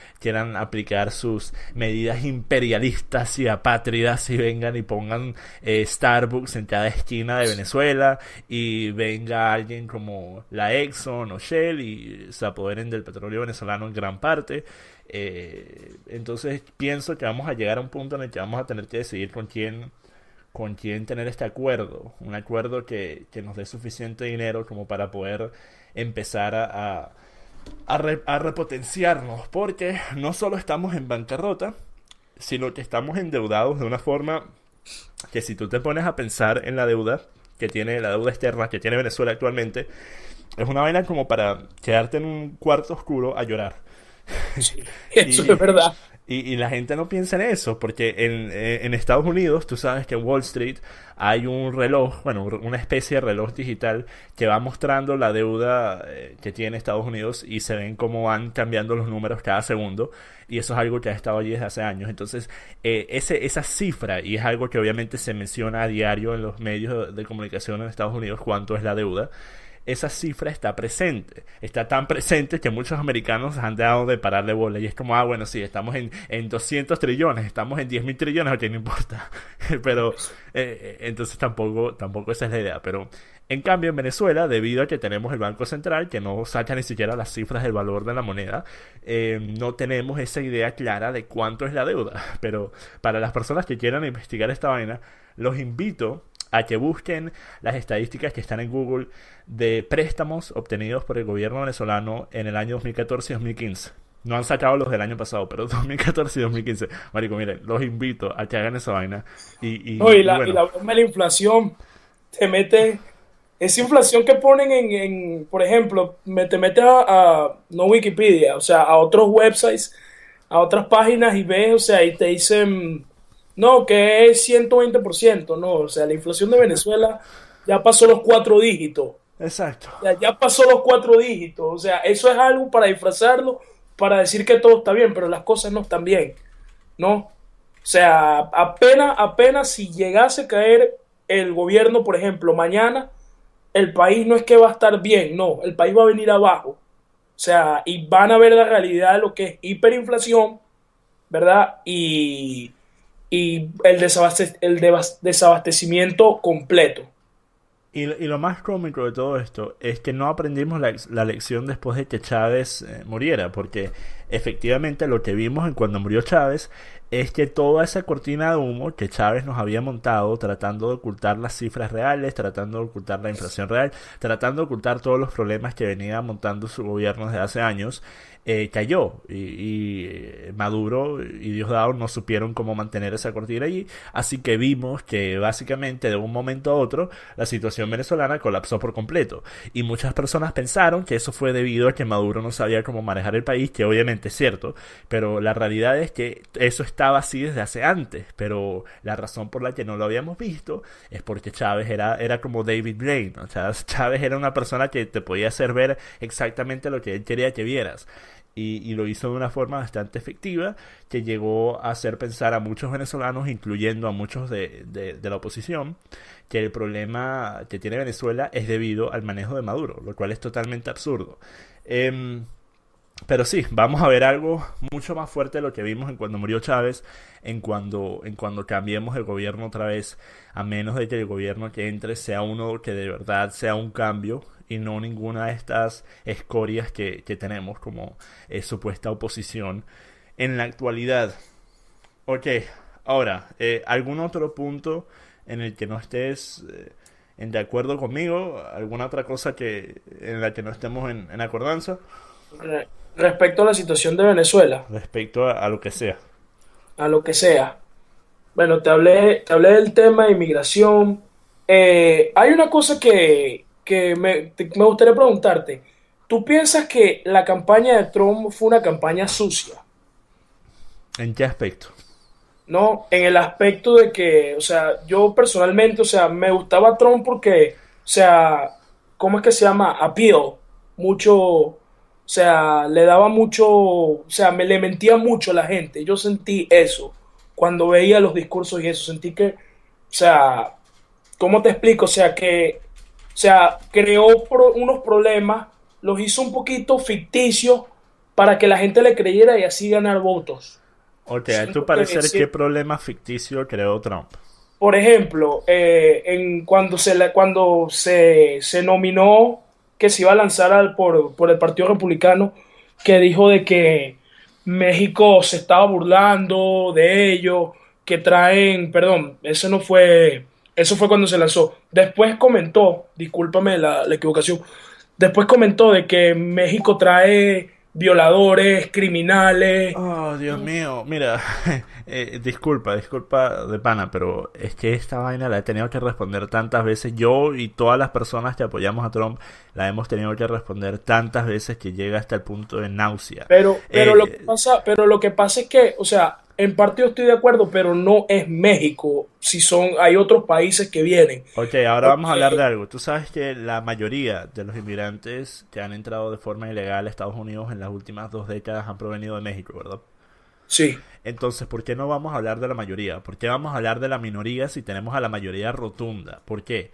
aplicar sus medidas imperialistas y apátridas y vengan y pongan Starbucks en cada esquina de Venezuela y venga alguien como la Exxon o Shell y se apoderen del petróleo venezolano en gran parte. Entonces pienso que vamos a llegar a un punto en el que vamos a tener que decidir con quién tener este acuerdo, un acuerdo que nos dé suficiente dinero como para poder empezar a repotenciarnos, porque no solo estamos en bancarrota, sino que estamos endeudados de una forma que, si tú te pones a pensar en la deuda la deuda externa que tiene Venezuela actualmente, es una vaina como para quedarte en un cuarto oscuro a llorar. Sí, eso y, es verdad. y la gente no piensa en eso, porque en Estados Unidos, tú sabes que en Wall Street hay un reloj, bueno, una especie de reloj digital que va mostrando la deuda que tiene Estados Unidos, y se ven cómo van cambiando los números cada segundo, y eso es algo que ha estado allí desde hace años. Entonces, esa cifra, y es algo que obviamente se menciona a diario en los medios de comunicación en Estados Unidos, cuánto es la deuda. Esa cifra está presente. Está tan presente que muchos americanos han dejado de pararle bola. Y es como, bueno, sí, estamos en 200 trillones, estamos en 10.000 trillones, ok, no importa. Pero, entonces tampoco esa es la idea. Pero, en cambio, en Venezuela, debido a que tenemos el Banco Central, que no saca ni siquiera las cifras del valor de la moneda, no tenemos esa idea clara de cuánto es la deuda. Pero, para las personas que quieran investigar esta vaina, los invito a que busquen las estadísticas que están en Google de préstamos obtenidos por el gobierno venezolano en el año 2014 y 2015. No han sacado los del año pasado, pero 2014 y 2015. Marico, miren, los invito a que hagan esa vaina. No, y Bueno, la broma de la inflación te mete, esa inflación que ponen por ejemplo, te mete no Wikipedia, o sea, a otros websites, a otras páginas y ves, o sea, y te dicen, no, que es 120%, no, o sea, la inflación de Venezuela ya pasó los 4 dígitos. exacto. Ya pasó los 4 dígitos. O sea, eso es algo para disfrazarlo, para decir que todo está bien, pero las cosas no están bien, ¿no? O sea, apenas si llegase a caer el gobierno, por ejemplo, mañana, el país no es que va a estar bien, no, el país va a venir abajo. O sea, y van a ver la realidad de lo que es hiperinflación, ¿verdad? Y el desabastecimiento completo. Y lo más cómico de todo esto es que no aprendimos la lección después de que Chávez muriera, porque efectivamente lo que vimos en cuando murió Chávez es que toda esa cortina de humo que Chávez nos había montado, tratando de ocultar las cifras reales, tratando de ocultar la inflación real, tratando de ocultar todos los problemas que venía montando su gobierno desde hace años, cayó. Y Maduro y Diosdado no supieron cómo mantener esa cortina allí, así que vimos que básicamente de un momento a otro la situación venezolana colapsó por completo, y muchas personas pensaron que eso fue debido a que Maduro no sabía cómo manejar el país, que obviamente es cierto, pero la realidad es que eso estaba así desde hace antes. Pero la razón por la que no lo habíamos visto es porque Chávez era como David Blaine, ¿no? O sea, Chávez era una persona que te podía hacer ver exactamente lo que él quería que vieras. Y lo hizo de una forma bastante efectiva, que llegó a hacer pensar a muchos venezolanos, incluyendo a muchos de la oposición, que el problema que tiene Venezuela es debido al manejo de Maduro, lo cual es totalmente absurdo. Pero sí, vamos a ver algo mucho más fuerte de lo que vimos en cuando murió Chávez, en cuando cambiemos el gobierno otra vez, a menos de que el gobierno que entre sea uno que de verdad sea un cambio, y no ninguna de estas escorias que tenemos como supuesta oposición en la actualidad. Ok, ahora, ¿algún otro punto en el que no estés de acuerdo conmigo, alguna otra cosa que en la que no estemos en acordanza Respecto a la situación de Venezuela, respecto a lo que sea. a lo que sea. Bueno, te hablé del tema de inmigración. Hay una cosa que me gustaría preguntarte. ¿Tú piensas que la campaña de Trump fue una campaña sucia? ¿En qué aspecto? ¿No? En el aspecto de que, o sea, yo personalmente, o sea, me gustaba Trump porque, o sea, ¿cómo es que se llama? Appeal, mucho, o sea, le daba mucho, o sea, me le mentía mucho a la gente. Yo sentí eso cuando veía los discursos y eso, sentí que, o sea, ¿cómo te explico? O sea, creó unos problemas, los hizo un poquito ficticios para que la gente le creyera y así ganar votos. Ok, a tu Siento que parecer, ¿qué sí. problema ficticio creó Trump? Por ejemplo, cuando se nominó que se iba a lanzar por el Partido Republicano, que dijo de que México se estaba burlando de ellos, que traen, perdón, eso fue cuando se lanzó. Después comentó, discúlpame la equivocación, después comentó de que México trae violadores, criminales. Oh, Dios mío, mira, disculpa de pana, pero es que esta vaina la he tenido que responder tantas veces. Yo y todas las personas que apoyamos a Trump la hemos tenido que responder tantas veces que llega hasta el punto de náusea. Eh, Pero lo que pasa es que, o sea, en parte yo estoy de acuerdo, pero no es México. Si son, hay otros países que vienen. ok, ahora vamos a hablar de Porque, algo. Tú sabes que la mayoría de los inmigrantes que han entrado de forma ilegal a Estados Unidos en las últimas 2 décadas han provenido de México, ¿verdad? sí, Entonces, ¿por qué no vamos a hablar de la mayoría? ¿Por qué vamos a hablar de la minoría si tenemos a la mayoría rotunda? ¿Por qué?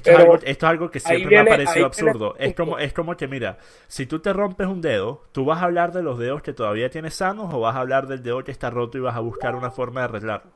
pero Esto es algo que siempre me ha ahí parecido viene absurdo. el punto. Es como que, mira, si tú te rompes un dedo, ¿tú vas a hablar de los dedos que todavía tienes sanos o vas a hablar del dedo que está roto y vas a buscar una forma de arreglarlo?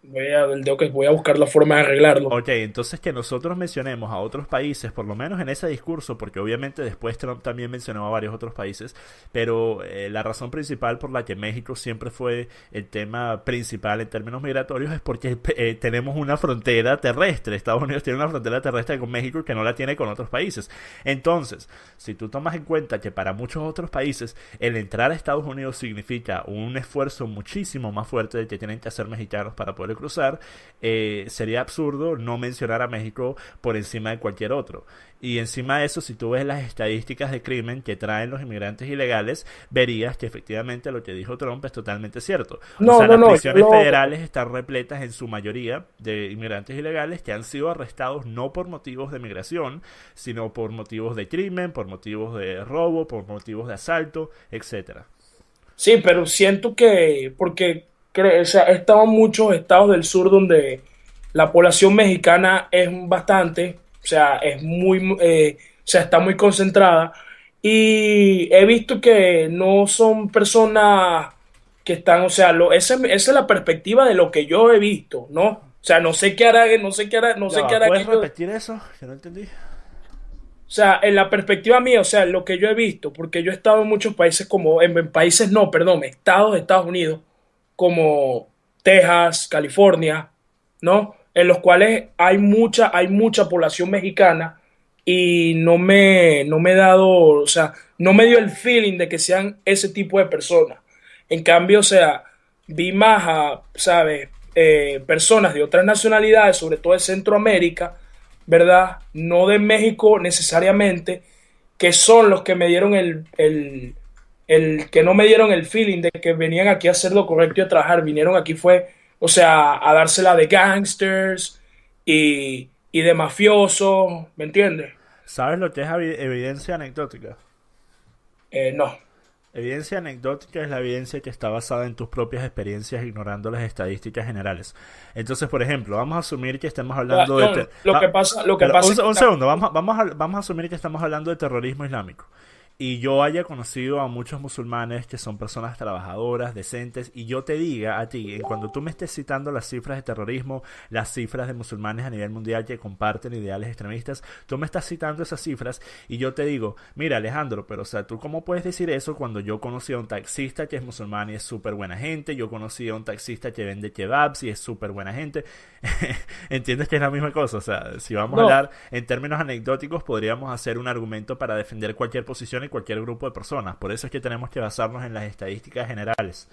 Voy a buscar la forma de arreglarlo. Ok, entonces que nosotros mencionemos a otros países, por lo menos en ese discurso, porque obviamente después Trump también mencionó a varios otros países, pero la razón principal por la que México siempre fue el tema principal en términos migratorios es porque tenemos una frontera terrestre. Estados Unidos tiene una frontera terrestre con México que no la tiene con otros países. Entonces, si tú tomas en cuenta que para muchos otros países el entrar a Estados Unidos significa un esfuerzo muchísimo más fuerte del que tienen que hacer mexicanos para poder cruzar, sería absurdo no mencionar a México por encima de cualquier otro. Y encima de eso, si tú ves las estadísticas de crimen que traen los inmigrantes ilegales, verías que efectivamente lo que dijo Trump es totalmente cierto. O No, sea, no, las no, prisiones federales están repletas en su mayoría de inmigrantes ilegales que han sido arrestados no por motivos de migración, sino por motivos de crimen, por motivos de robo, por motivos de asalto, etcétera. sí, pero siento que, porque o sea, he estado en muchos estados del sur donde la población mexicana es bastante, o sea, o sea, está muy concentrada y he visto que no son personas que están, o sea, esa es la perspectiva de lo que yo he visto, ¿no? O sea, no sé qué hará, no Ya sé qué va, hará ¿puedes aquello. repetir eso? Que no entendí. O sea, en la perspectiva mía, o sea, lo que yo he visto, porque yo he estado en muchos países como, en países no, perdón, estados de Estados Unidos, como Texas, California, ¿no? En los cuales hay mucha población mexicana y no me he dado, o sea, no me dio el feeling de que sean ese tipo de personas. En cambio, o sea, vi más a, ¿sabes? Personas de otras nacionalidades, sobre todo de Centroamérica, ¿verdad? No de México necesariamente, que son los que me dieron el que no me dieron el feeling de que venían aquí a hacer lo correcto y a trabajar, vinieron aquí fue, o sea, a dársela de gangsters y de mafiosos, ¿me entiendes? ¿Sabes lo que es evidencia anecdótica? No. Evidencia anecdótica es la evidencia que está basada en tus propias experiencias ignorando las estadísticas generales. Entonces, por ejemplo, vamos a asumir que estemos hablando de... John, lo que pero pasa es que un segundo, vamos a asumir que estamos hablando de terrorismo islámico. y yo haya conocido a muchos musulmanes que son personas trabajadoras, decentes, y yo te diga a ti, cuando tú me estés citando las cifras de terrorismo, las cifras de musulmanes a nivel mundial que comparten ideales extremistas, tú me estás citando esas cifras y yo te digo, mira Alejandro, pero o sea, ¿tú cómo puedes decir eso cuando yo conocí a un taxista que es musulmán y es súper buena gente? Yo conocí a un taxista que vende kebabs y es súper buena gente. ¿Entiendes que es la misma cosa? O sea, si vamos a No, hablar en términos anecdóticos, podríamos hacer un argumento para defender cualquier posición y cualquier grupo de personas. Por eso es que tenemos que basarnos en las estadísticas generales.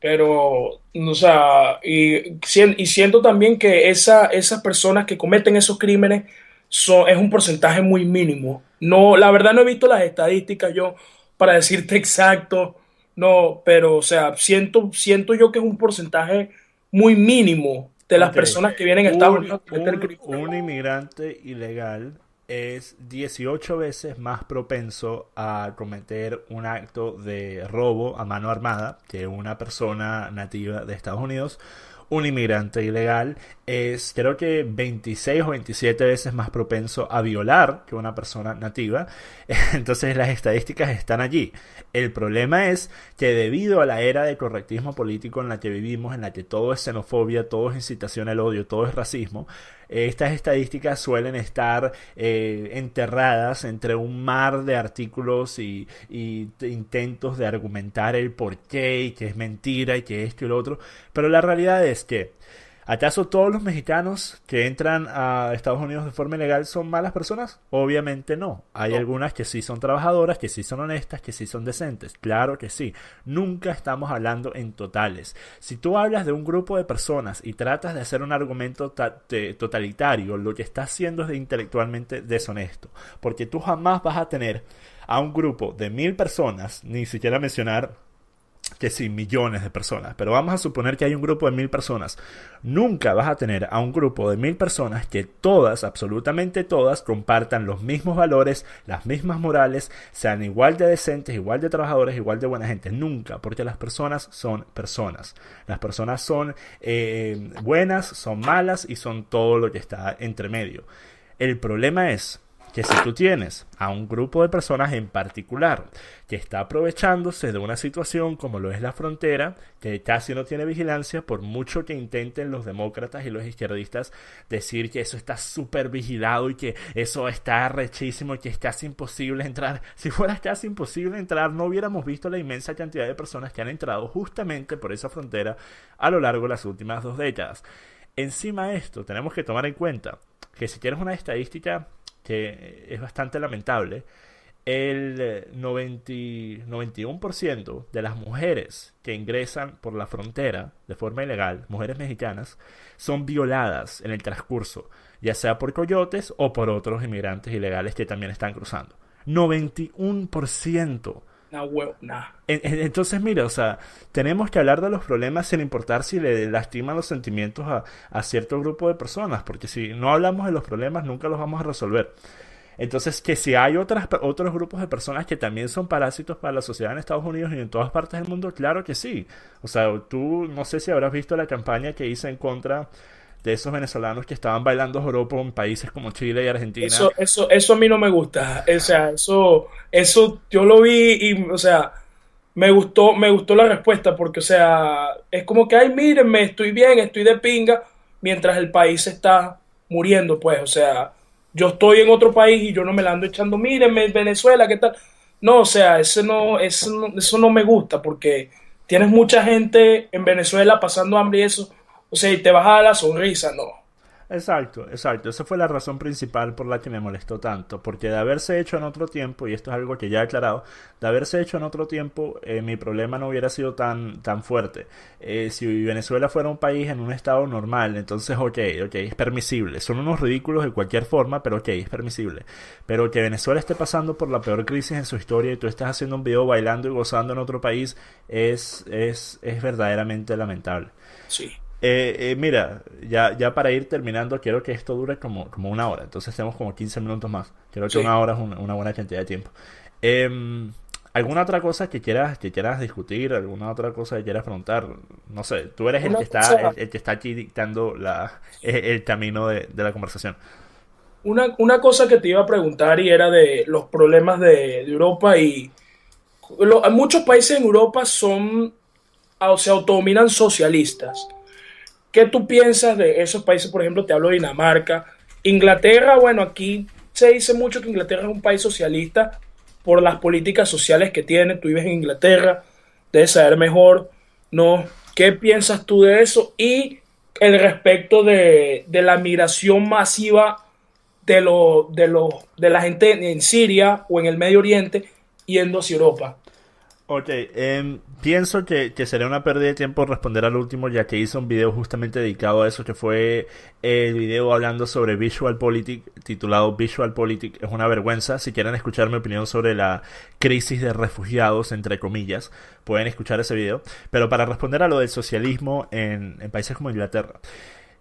pero, o sea, y siento también que esas personas que cometen esos crímenes es un porcentaje muy mínimo. No, la verdad no he visto las estadísticas yo para decirte exacto, no, pero, o sea, siento yo que es un porcentaje muy mínimo de las Ok, personas que vienen a Estados Unidos a cometer crímenes. un inmigrante ilegal es 18 veces más propenso a cometer un acto de robo a mano armada que una persona nativa de Estados Unidos. Un inmigrante ilegal es creo que 26 o 27 veces más propenso a violar que una persona nativa. Entonces las estadísticas están allí. El problema es que debido a la era de correctismo político en la que vivimos, en la que todo es xenofobia, todo es incitación al odio, todo es racismo, estas estadísticas suelen estar enterradas entre un mar de artículos y intentos de argumentar el por qué y que es mentira y que esto y lo otro. Pero la realidad es que ¿acaso todos los mexicanos que entran a Estados Unidos de forma ilegal son malas personas? Obviamente no. Hay No. algunas que sí son trabajadoras, que sí son honestas, que sí son decentes. Claro que sí. Nunca estamos hablando en totales. Si tú hablas de un grupo de personas y tratas de hacer un argumento totalitario, lo que estás haciendo es intelectualmente deshonesto. Porque tú jamás vas a tener a un grupo de 1000 personas, ni siquiera mencionar que sí, millones de personas, pero vamos a suponer que hay un grupo de 1000 personas. Nunca vas a tener a un grupo de 1000 personas que todas, absolutamente todas, compartan los mismos valores, las mismas morales, sean igual de decentes, igual de trabajadores, igual de buena gente. Nunca, porque las personas son personas. Las personas son buenas, son malas y son todo lo que está entre medio. El problema es que si tú tienes a un grupo de personas en particular que está aprovechándose de una situación como lo es la frontera, que casi no tiene vigilancia, por mucho que intenten los demócratas y los izquierdistas decir que eso está súper vigilado y que eso está rechísimo y que es casi imposible entrar. Si fuera casi imposible entrar, no hubiéramos visto la inmensa cantidad de personas que han entrado justamente por esa frontera a lo largo de las últimas 2 décadas. Encima de esto, tenemos que tomar en cuenta que si quieres una estadística que es bastante lamentable, el 91% de las mujeres que ingresan por la frontera de forma ilegal, mujeres mexicanas, son violadas en el transcurso, ya sea por coyotes o por otros inmigrantes ilegales que también están cruzando. 91%. Nah, huevo, nah. Entonces, mira, o sea, tenemos que hablar de los problemas sin importar si le lastiman los sentimientos a cierto grupo de personas, porque si no hablamos de los problemas, nunca los vamos a resolver. Entonces, que si hay otros grupos de personas que también son parásitos para la sociedad en Estados Unidos y en todas partes del mundo, claro que sí. O sea, tú no sé si habrás visto la campaña que hice en contra de esos venezolanos que estaban bailando joropo en países como Chile y Argentina. Eso a mí no me gusta. O sea, eso yo lo vi y, o sea, me gustó la respuesta porque, o sea, es como que, ay, mírenme, estoy bien, estoy de pinga, mientras el país se está muriendo, pues, o sea, yo estoy en otro país y yo no me la ando echando, mírenme, Venezuela, ¿qué tal? No, o sea, eso no me gusta porque tienes mucha gente en Venezuela pasando hambre y eso, o sea, y te vas a dar la sonrisa, no. Exacto, exacto. Esa fue la razón principal por la que me molestó tanto. Porque de haberse hecho en otro tiempo, y esto es algo que ya he aclarado, de haberse hecho en otro tiempo, mi problema no hubiera sido tan fuerte. Si Venezuela fuera un país en un estado normal, entonces ok, es permisible. Son unos ridículos de cualquier forma, pero ok, es permisible. Pero que Venezuela esté pasando por la peor crisis en su historia y tú estás haciendo un video bailando y gozando en otro país, es verdaderamente lamentable. Sí. Mira, ya para ir terminando, quiero que esto dure como 1 hora. Entonces tenemos como 15 minutos más. Creo que Sí. 1 hora es una buena cantidad de tiempo. ¿Alguna otra cosa que quieras discutir? ¿Alguna otra cosa que quieras preguntar? No sé, tú eres el Una que está, cosa, el que está aquí dictando el camino de la conversación. una cosa que te iba a preguntar y era de los problemas de Europa y muchos países en Europa se autodominan socialistas. ¿Qué tú piensas de esos países? Por ejemplo, te hablo de Dinamarca. Inglaterra, bueno, aquí se dice mucho que Inglaterra es un país socialista por las políticas sociales que tiene. Tú vives en Inglaterra, debes saber mejor, ¿no? ¿Qué piensas tú de eso? Y el respecto de la migración masiva de la gente en Siria o en el Medio Oriente yendo hacia Europa. Ok, pienso que sería una pérdida de tiempo responder al último, ya que hice un video justamente dedicado a eso, que fue el video hablando sobre VisualPolitik, titulado VisualPolitik es una vergüenza. Si quieren escuchar mi opinión sobre la crisis de refugiados, entre comillas, pueden escuchar ese video. Pero para responder a lo del socialismo en países como Inglaterra,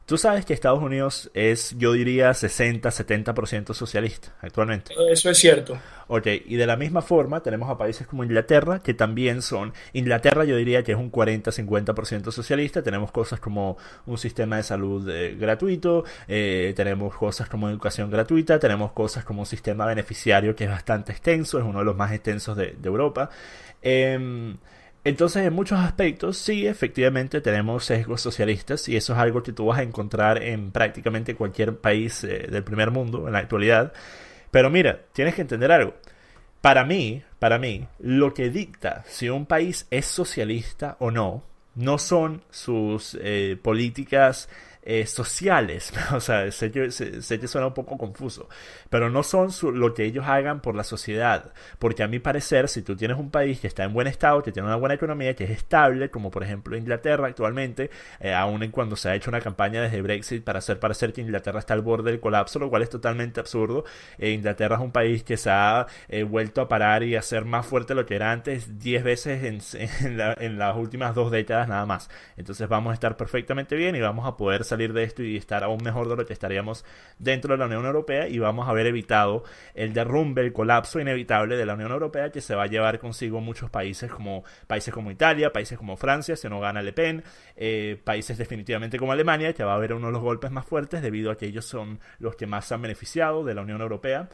tú sabes que Estados Unidos es, yo diría, 60-70% socialista actualmente. Eso es cierto. Ok, y de la misma forma tenemos a países como Inglaterra, que también son, Inglaterra yo diría que es un 40-50% socialista. Tenemos cosas como un sistema de salud gratuito, tenemos cosas como educación gratuita, tenemos cosas como un sistema beneficiario que es bastante extenso, es uno de los más extensos de Europa. Em, entonces, en muchos aspectos, sí, efectivamente tenemos sesgos socialistas, y eso es algo que tú vas a encontrar en prácticamente cualquier país del primer mundo en la actualidad. Pero mira, tienes que entender algo. Para mí, lo que dicta si un país es socialista o no, no son sus políticas sociales. O sea, sé que suena un poco confuso, pero no son lo que ellos hagan por la sociedad. Porque a mi parecer, si tú tienes un país que está en buen estado, que tiene una buena economía, que es estable, como por ejemplo Inglaterra actualmente, aun en cuando se ha hecho una campaña desde Brexit para hacer parecer que Inglaterra está al borde del colapso, lo cual es totalmente absurdo. Inglaterra es un país que se ha vuelto a parar y a ser más fuerte de lo que era antes 10 veces en las últimas 2 décadas nada más. Entonces vamos a estar perfectamente bien y vamos a poder salir de esto y estar aún mejor de lo que estaríamos dentro de la Unión Europea, y vamos a haber evitado el derrumbe, el colapso inevitable de la Unión Europea, que se va a llevar consigo muchos países como Italia, países como Francia, si no gana Le Pen, países definitivamente como Alemania, que va a haber uno de los golpes más fuertes debido a que ellos son los que más se han beneficiado de la Unión Europea.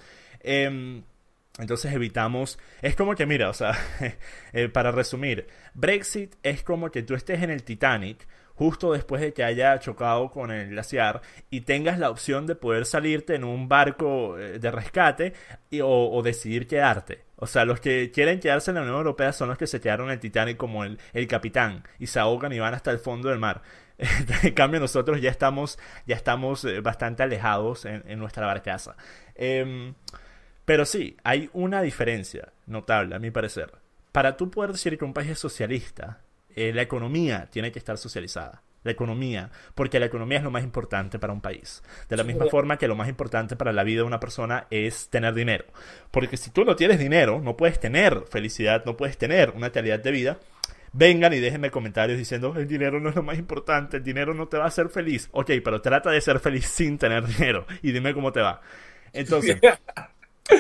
Entonces evitamos, es como que mira, o sea, para resumir, Brexit es como que tú estés en el Titanic justo después de que haya chocado con el glaciar y tengas la opción de poder salirte en un barco de rescate o decidir quedarte. O sea, los que quieren quedarse en la Unión Europea son los que se quedaron en el Titanic como el capitán y se ahogan y van hasta el fondo del mar. En cambio nosotros ya estamos bastante alejados en nuestra barcaza. Pero sí, hay una diferencia notable, a mi parecer. Para tú poder decir que un país es socialista, la economía tiene que estar socializada. La economía, porque la economía es lo más importante para un país. De la misma forma que lo más importante para la vida de una persona es tener dinero. Porque si tú no tienes dinero, no puedes tener felicidad, no puedes tener una calidad de vida. Vengan y déjenme comentarios diciendo: el dinero no es lo más importante, el dinero no te va a hacer feliz. Ok, pero trata de ser feliz sin tener dinero y dime cómo te va. Entonces,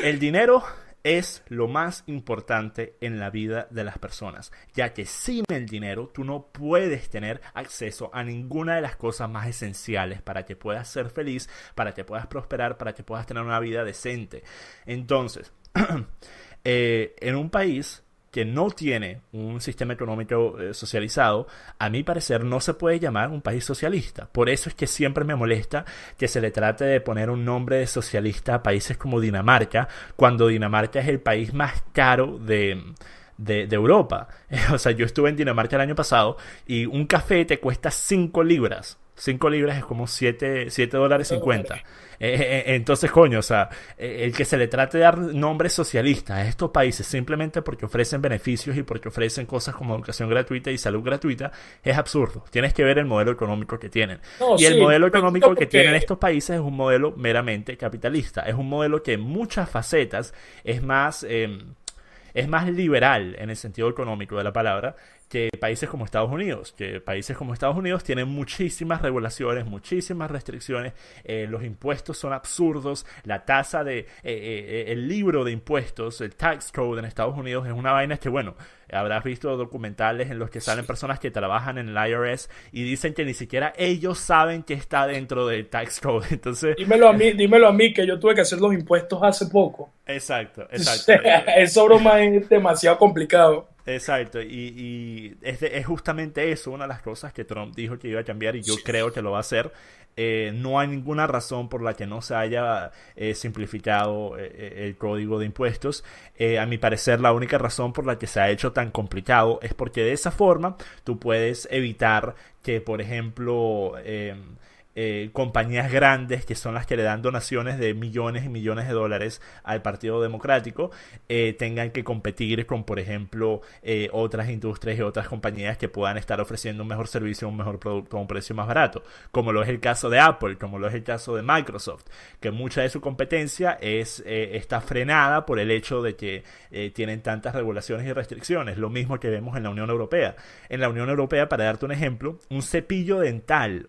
el dinero es lo más importante en la vida de las personas, ya que sin el dinero tú no puedes tener acceso a ninguna de las cosas más esenciales para que puedas ser feliz, para que puedas prosperar, para que puedas tener una vida decente. Entonces, en un país que no tiene un sistema económico socializado, a mi parecer no se puede llamar un país socialista. Por eso es que siempre me molesta que se le trate de poner un nombre de socialista a países como Dinamarca, cuando Dinamarca es el país más caro de Europa. O sea, yo estuve en Dinamarca el año pasado y un café te cuesta 5 libras. 5 libras es como 7 dólares 50. Entonces, coño, o sea, el que se le trate de dar nombres socialistas a estos países simplemente porque ofrecen beneficios y porque ofrecen cosas como educación gratuita y salud gratuita es absurdo. Tienes que ver el modelo económico que tienen. No, Y el sí, modelo económico que tienen porque estos países es un modelo meramente capitalista. Es un modelo que en muchas facetas es más liberal en el sentido económico de la palabra que países como Estados Unidos, que países como Estados Unidos tienen muchísimas regulaciones, muchísimas restricciones, los impuestos son absurdos, la tasa el libro de impuestos, el tax code en Estados Unidos es una vaina que, bueno, habrás visto documentales en los que salen personas que trabajan en el IRS y dicen que ni siquiera ellos saben que está dentro del tax code. Entonces, Dímelo a mí, que yo tuve que hacer los impuestos hace poco. exacto, O exacto. sea, esa broma es demasiado complicado. Exacto, y es justamente eso, una de las cosas que Trump dijo que iba a cambiar y yo creo que lo va a hacer. No hay ninguna razón por la que no se haya simplificado el código de impuestos. A mi parecer, la única razón por la que se ha hecho tan complicado es porque de esa forma tú puedes evitar que, por ejemplo, compañías grandes que son las que le dan donaciones de millones y millones de dólares al Partido Democrático tengan que competir con, por ejemplo, otras industrias y otras compañías que puedan estar ofreciendo un mejor servicio, un mejor producto a un precio más barato, como lo es el caso de Apple, como lo es el caso de Microsoft, que mucha de su competencia está frenada por el hecho de que tienen tantas regulaciones y restricciones, lo mismo que vemos en la Unión Europea. En la Unión Europea, para darte un ejemplo, un cepillo dental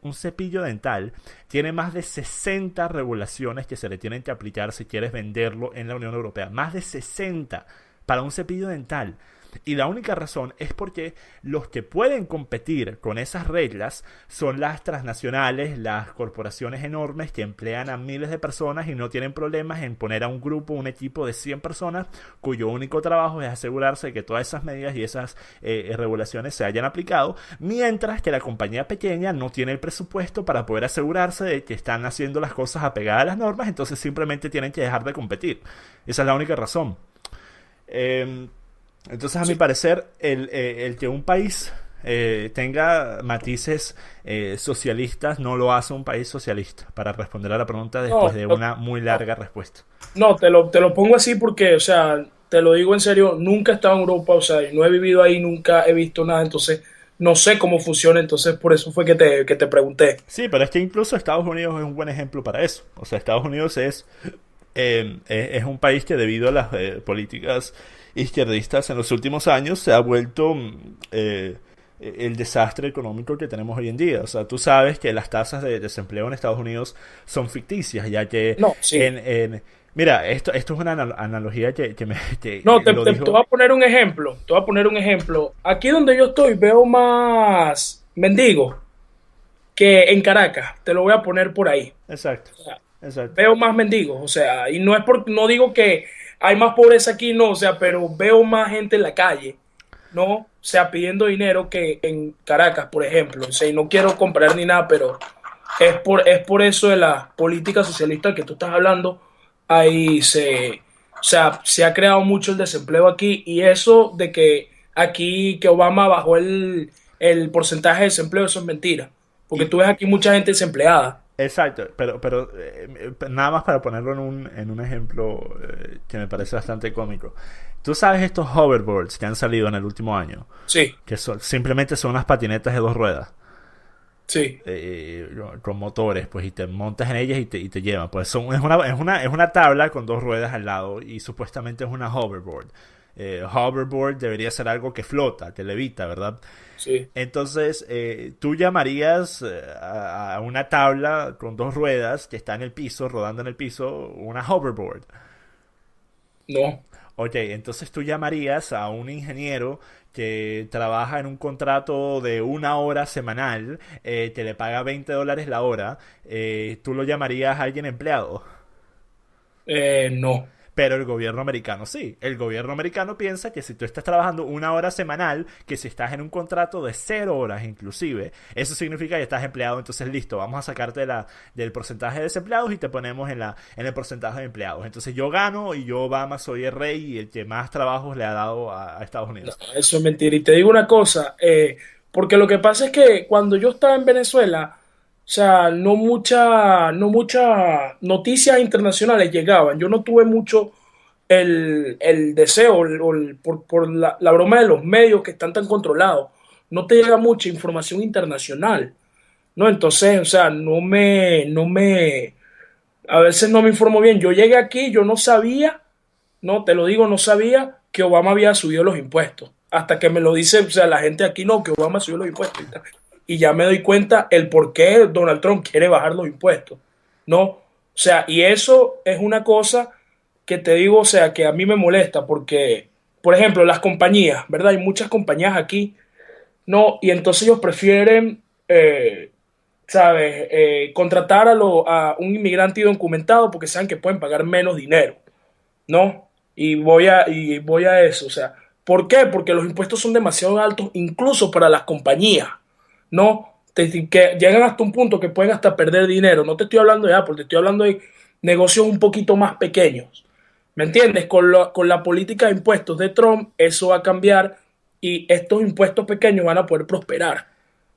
tiene más de 60 regulaciones que se le tienen que aplicar si quieres venderlo en la Unión Europea. Más de 60 para un cepillo dental. Y la única razón es porque los que pueden competir con esas reglas son las transnacionales, las corporaciones enormes que emplean a miles de personas y no tienen problemas en poner a un grupo, un equipo de 100 personas cuyo único trabajo es asegurarse de que todas esas medidas y esas regulaciones se hayan aplicado, mientras que la compañía pequeña no tiene el presupuesto para poder asegurarse de que están haciendo las cosas apegadas a las normas, entonces simplemente tienen que dejar de competir. Esa es la única razón. Entonces, a mi parecer, el que un país tenga matices socialistas no lo hace un país socialista, para responder a la pregunta después No, de una muy larga respuesta. no, te lo pongo así porque, o sea, te lo digo en serio, nunca he estado en Europa, o sea, y no he vivido ahí, nunca he visto nada, entonces no sé cómo funciona, entonces por eso fue que te pregunté. Sí, pero es que incluso Estados Unidos es un buen ejemplo para eso. O sea, Estados Unidos es un país que debido a las políticas izquierdistas en los últimos años se ha vuelto el desastre económico que tenemos hoy en día. O sea, tú sabes que las tasas de desempleo en Estados Unidos son ficticias, ya que No, sí. mira, esto es una analogía que No, lo te dijo. voy a poner un ejemplo, te voy a poner un ejemplo. Aquí donde yo estoy veo más mendigos que en Caracas, te lo voy a poner por ahí. Exacto, O sea, exacto. veo más mendigos, o sea, y no es por, no digo que hay más pobreza aquí, no, o sea, pero veo más gente en la calle, ¿no? O sea, pidiendo dinero que en Caracas, por ejemplo. O sea, y no quiero comprar ni nada, pero es por eso de la política socialista que tú estás hablando, ahí o sea, se ha creado mucho el desempleo aquí y eso de que aquí, que Obama bajó el porcentaje de desempleo, eso es mentira, porque Y tú ves aquí mucha gente desempleada. exacto, pero nada más para ponerlo en un ejemplo que me parece bastante cómico. Tú sabes estos hoverboards que han salido en el último año, Sí, que simplemente son unas patinetas de dos ruedas sí, con motores, pues y te montas en ellas y te llevan. Pues es una tabla con dos ruedas al lado y supuestamente es una hoverboard. Hoverboard debería ser algo que flota, que levita, ¿verdad? sí. Entonces, tú llamarías a una tabla con dos ruedas que está en el piso, rodando en el piso, una hoverboard. No. Ok, entonces tú llamarías a un ingeniero que trabaja en un contrato de una hora semanal, que le paga $20 la hora, tú lo llamarías a alguien empleado. No. Pero el gobierno americano sí. El gobierno americano piensa que si tú estás trabajando una hora semanal, que si estás en un contrato de 0 horas inclusive, eso significa que estás empleado, entonces listo, vamos a sacarte del porcentaje de desempleados y te ponemos en el porcentaje de empleados. Entonces yo gano y yo, Obama, soy el rey y el que más trabajos le ha dado a Estados No, Unidos. eso es mentira. Y te digo una cosa, porque lo que pasa es que cuando yo estaba en Venezuela, o sea, no muchas noticias internacionales llegaban. Yo no tuve mucho el deseo por la broma de los medios que están tan controlados. No te llega mucha información internacional, ¿no? Entonces, o sea, a veces no me informo bien. Yo llegué aquí, yo no sabía, no, te lo digo, no sabía que Obama había subido los impuestos. hasta que me lo dice, o sea, la gente aquí no, que Obama subió los impuestos y tal. Y ya me doy cuenta el por qué Donald Trump quiere bajar los impuestos, ¿no? O sea, y eso es una cosa que te digo, o sea, que a mí me molesta porque, por ejemplo, las compañías, ¿verdad? Hay muchas compañías aquí, ¿no? Y entonces ellos prefieren, ¿sabes? Contratar a un inmigrante indocumentado porque saben que pueden pagar menos dinero, ¿no? Y voy a eso, o sea, ¿por qué? Porque los impuestos son demasiado altos, incluso para las compañías, ¿no? Que llegan hasta un punto que pueden hasta perder dinero. No te estoy hablando de Apple, te estoy hablando de negocios un poquito más pequeños. ¿Me entiendes? Con la política de impuestos de Trump, eso va a cambiar y estos impuestos pequeños van a poder prosperar,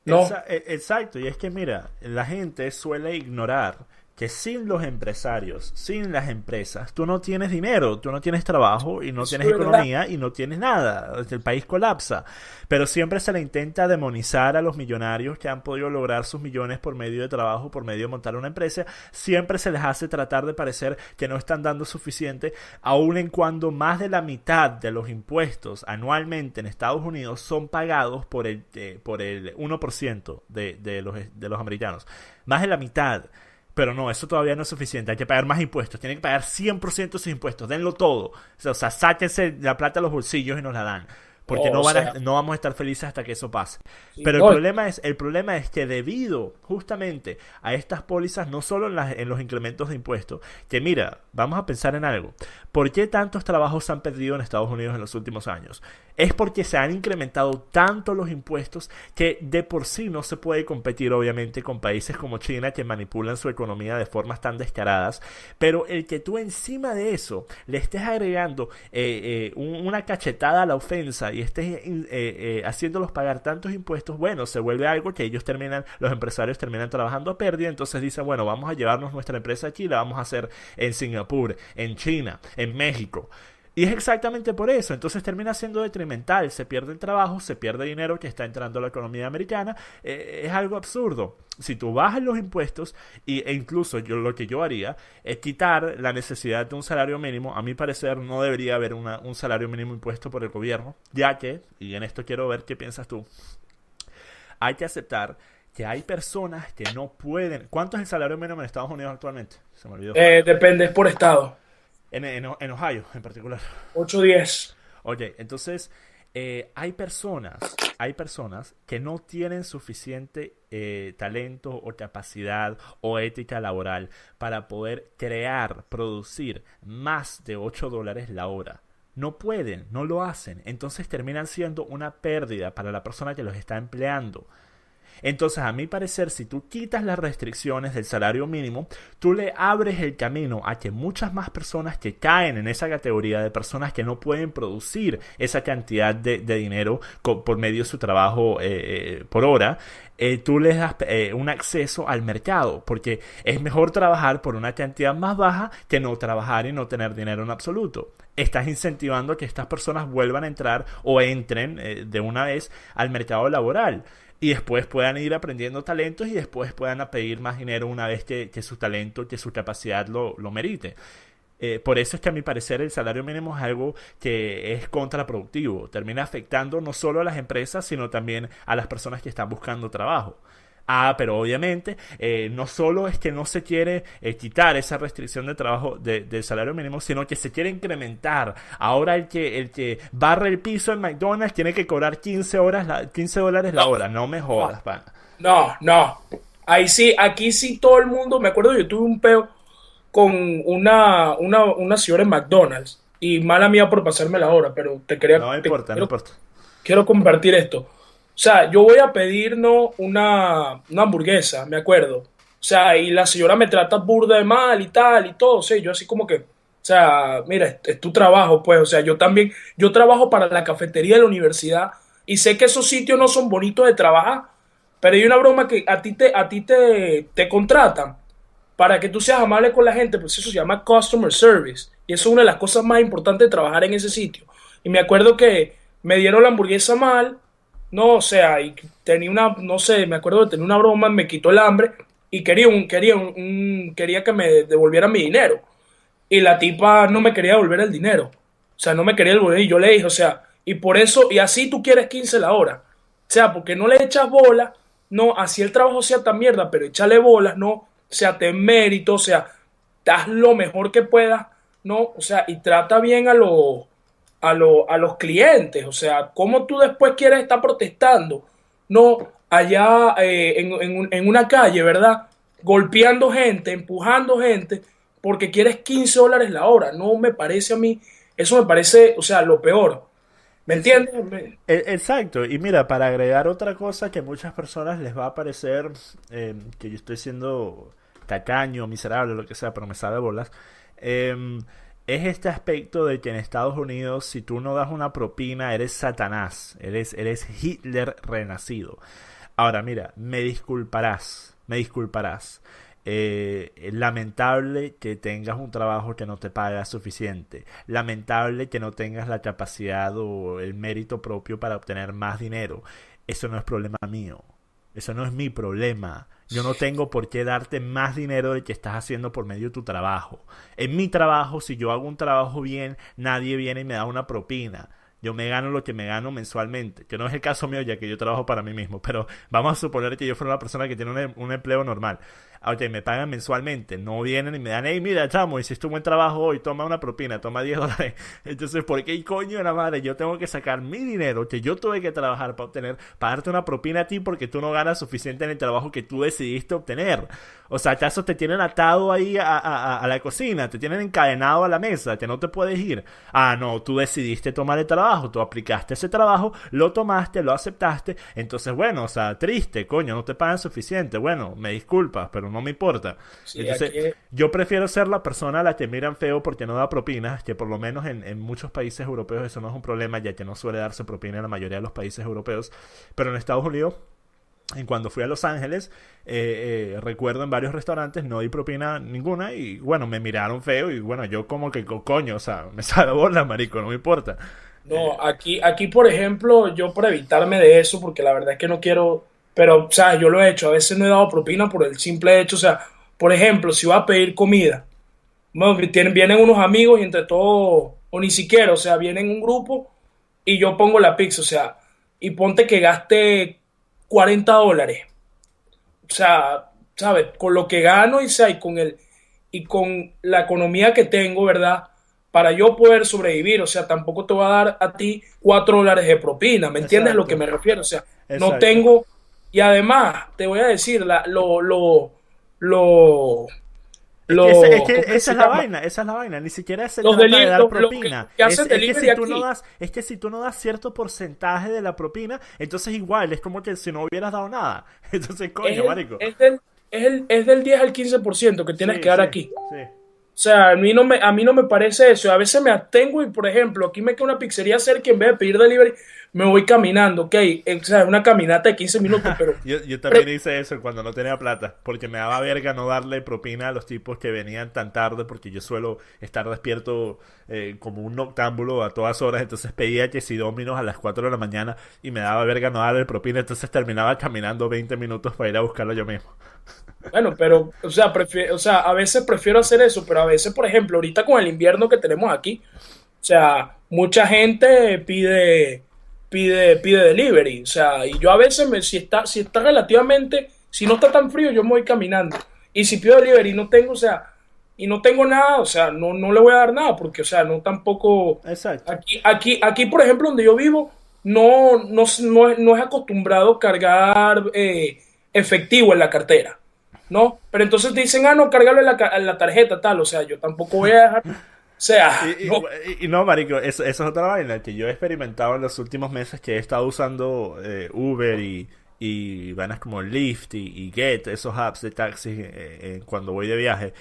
¿no? Exacto, y es que mira, la gente suele ignorar que sin los empresarios, sin las empresas, tú no tienes dinero, tú no tienes trabajo y no Eso tienes es verdad. economía y no tienes nada. El país colapsa. Pero siempre se le intenta demonizar a los millonarios que han podido lograr sus millones por medio de trabajo, por medio de montar una empresa. Siempre se les hace tratar de parecer que no están dando suficiente, aun en cuando más de la mitad de los impuestos anualmente en Estados Unidos son pagados por el 1% de los americanos. Más de la mitad. Pero no, eso todavía no es suficiente. Hay que pagar más impuestos. Tienen que pagar 100% sus impuestos. Denlo todo. O sea, sáquense la plata a los bolsillos y nos la dan. Porque No, o sea, no vamos a estar felices hasta que eso pase. sí, Pero no, el problema es que debido justamente a estas pólizas, no solo en los incrementos de impuestos, que mira, vamos a pensar en algo. ¿Por qué tantos trabajos se han perdido en Estados Unidos en los últimos años? Es porque se han incrementado tanto los impuestos que de por sí no se puede competir obviamente con países como China que manipulan su economía de formas tan descaradas, pero el que tú encima de eso le estés agregando una cachetada a la ofensa y estés haciéndolos pagar tantos impuestos, bueno, se vuelve algo que los empresarios terminan trabajando a pérdida, entonces dicen, bueno, vamos a llevarnos nuestra empresa aquí, la vamos a hacer en Singapur, en China, en México. Y es exactamente por eso. Entonces termina siendo detrimental. Se pierde el trabajo, se pierde dinero que está entrando a la economía americana. Es algo absurdo. Si tú bajas los impuestos, e incluso lo que yo haría es quitar la necesidad de un salario mínimo. A mi parecer no debería haber un salario mínimo impuesto por el gobierno, ya que, y en esto quiero ver qué piensas tú, hay que aceptar que hay personas que no pueden. ¿Cuánto es el salario mínimo en Estados Unidos actualmente? Se me olvidó. depende, es por estado. En Ohio en particular. 8-10. Ok, entonces hay personas que no tienen suficiente talento o capacidad o ética laboral para poder crear, producir más de $8 la hora. No pueden, no lo hacen. Entonces terminan siendo una pérdida para la persona que los está empleando. Entonces, a mi parecer, si tú quitas las restricciones del salario mínimo, tú le abres el camino a que muchas más personas que caen en esa categoría de personas que no pueden producir esa cantidad de dinero por medio de su trabajo por hora, tú les das un acceso al mercado, porque es mejor trabajar por una cantidad más baja que no trabajar y no tener dinero en absoluto. Estás incentivando que estas personas vuelvan a entrar o entren de una vez al mercado laboral y después puedan ir aprendiendo talentos y después puedan pedir más dinero una vez que su talento, que su capacidad lo merite. Por eso es que a mi parecer el salario mínimo es algo que es contraproductivo. Termina afectando no solo a las empresas, sino también a las personas que están buscando trabajo. Ah, pero obviamente no solo es que no se quiere quitar esa restricción de trabajo del salario mínimo, sino que se quiere incrementar. Ahora el que barre el piso en McDonald's tiene que cobrar $15 la hora. No me No, jodas, pana. no, no. Ahí sí, aquí sí todo el mundo, me acuerdo, yo tuve un peo con una señora en McDonald's y mala mía por pasarme la hora, pero te quería, No me te importa, no quiero, importa. quiero compartir esto. O sea, yo voy a pedir no una hamburguesa, me acuerdo. O sea, y la señora me trata burda de mal y tal y todo. O sea, yo así como que, o sea, mira, es tu trabajo, pues. O sea, yo también, yo trabajo para la cafetería de la universidad y sé que esos sitios no son bonitos de trabajar, pero hay una broma que a ti te contratan para que tú seas amable con la gente, pues eso se llama customer service. Y eso es una de las cosas más importantes de trabajar en ese sitio. Y me acuerdo que me dieron la hamburguesa mal, no, o sea, y tenía una, no sé, me acuerdo de tener una broma, me quitó el hambre y quería que me devolvieran mi dinero. Y la tipa no me quería devolver el dinero. O sea, no me quería devolver y yo le dije, o sea, Y por eso, y así tú quieres 15 la hora. O sea, porque no le echas bola, no, así el trabajo sea tan mierda, pero échale bolas, no, o sea, ten mérito, o sea, haz lo mejor que puedas, no, o sea, y trata bien a los clientes, o sea, cómo tú después quieres estar protestando, no, allá en una calle, ¿verdad? Golpeando gente, empujando gente, porque quieres 15 dólares la hora, no me parece a mí, eso me parece, o sea, lo peor, ¿me Es, entiendes? exacto, y mira, para agregar otra cosa que a muchas personas les va a parecer que yo estoy siendo tacaño, miserable, lo que sea, pero me sabe bolas, eh, es este aspecto de que en Estados Unidos si tú no das una propina eres Satanás, eres Hitler renacido. Ahora mira, me disculparás. Lamentable que tengas un trabajo que no te paga suficiente. Lamentable que no tengas la capacidad o el mérito propio para obtener más dinero. Eso no es problema mío. Eso no es mi problema. Yo no tengo por qué darte más dinero del que estás haciendo por medio de tu trabajo. En mi trabajo, si yo hago un trabajo bien, nadie viene y me da una propina. Yo me gano lo que me gano mensualmente, que no es el caso mío ya que yo trabajo para mí mismo, pero vamos a suponer que yo fuera una persona que tiene un empleo normal. Ok, me pagan mensualmente, no vienen y me dan, hey, mira, chamo, hiciste un buen trabajo hoy, toma una propina, toma $10. Entonces, ¿por qué coño de la madre yo tengo que sacar mi dinero que yo tuve que trabajar para obtener, para darte una propina a ti porque tú no ganas suficiente en el trabajo que tú decidiste obtener? O sea, ¿acaso te tienen atado ahí a la cocina? ¿Te tienen encadenado a la mesa? ¿Que no te puedes ir? Ah, no, tú decidiste tomar el trabajo, tú aplicaste ese trabajo, lo tomaste, lo aceptaste. Entonces, bueno, o sea, triste, coño, no te pagan suficiente. Bueno, me disculpas, pero no me importa. Sí, Entonces, aquí, yo prefiero ser la persona a la que miran feo porque no da propinas, que por lo menos en muchos países europeos eso no es un problema, ya que no suele darse propina en la mayoría de los países europeos. Pero en Estados Unidos, en cuando fui a Los Ángeles, recuerdo en varios restaurantes no di propina ninguna y bueno, me miraron feo y bueno, yo como que coño, o sea, me sabe bola, marico, no me importa. no, aquí, por ejemplo, yo por evitarme de eso, porque la verdad es que no quiero, pero, o sea, yo lo he hecho, a veces no he dado propina por el simple hecho, o sea, por ejemplo, si voy a pedir comida, bueno, vienen unos amigos y entre todos, o ni siquiera, o sea, vienen un grupo y yo pongo la pizza, o sea, y ponte que gaste 40 dólares, o sea, ¿sabes? Con lo que gano y, o sea, y con la economía que tengo, ¿verdad? Para yo poder sobrevivir, o sea, tampoco te voy a dar a ti 4 dólares de propina, ¿me entiendes a lo que Exacto, me refiero? O sea, no exacto. tengo, y además, te voy a decir, lo, Es que ¿cómo que esa se es la llama? vaina, esa es la vaina. Ni siquiera se Los trata de dar los propina. que Es, hacen es que delivery si tú no aquí. das, es que si tú no das cierto porcentaje de la propina, entonces igual, es como que si no hubieras dado nada. Entonces, Es, coño, marico. es del 10 al 15% que tienes que Sí, dar sí, aquí. sí. O sea, a mí no me parece eso. A veces me abstengo y, por ejemplo, aquí me queda una pizzería cerca y en vez de pedir delivery, me voy caminando, ¿ok? O sea, es una caminata de 15 minutos, pero Yo también pre- hice eso cuando no tenía plata, porque me daba verga no darle propina a los tipos que venían tan tarde, porque yo suelo estar despierto como un noctámbulo a todas horas, entonces pedía que si Dominos a las 4 de la mañana y me daba verga no darle propina, entonces terminaba caminando 20 minutos para ir a buscarlo yo mismo. bueno, pero, o sea, a veces prefiero hacer eso, pero a veces, por ejemplo, ahorita con el invierno que tenemos aquí, o sea, mucha gente pide delivery. O sea, y yo a veces, si está relativamente, si no está tan frío, yo me voy caminando. Y si pido delivery y no tengo, o sea, y no tengo nada, o sea, no le voy a dar nada, porque, o sea, no tampoco. Exacto. Aquí, por ejemplo, donde yo vivo, no es acostumbrado cargar efectivo en la cartera. ¿No? Pero entonces te dicen, ah, no, cárgalo en la tarjeta, tal. O sea, yo tampoco voy a dejar. O sea, Y, no. y no, marico, eso es otra vaina que yo he experimentado en los últimos meses que he estado usando Uber y vainas como Lyft y Get, esos apps de taxi cuando voy de viaje.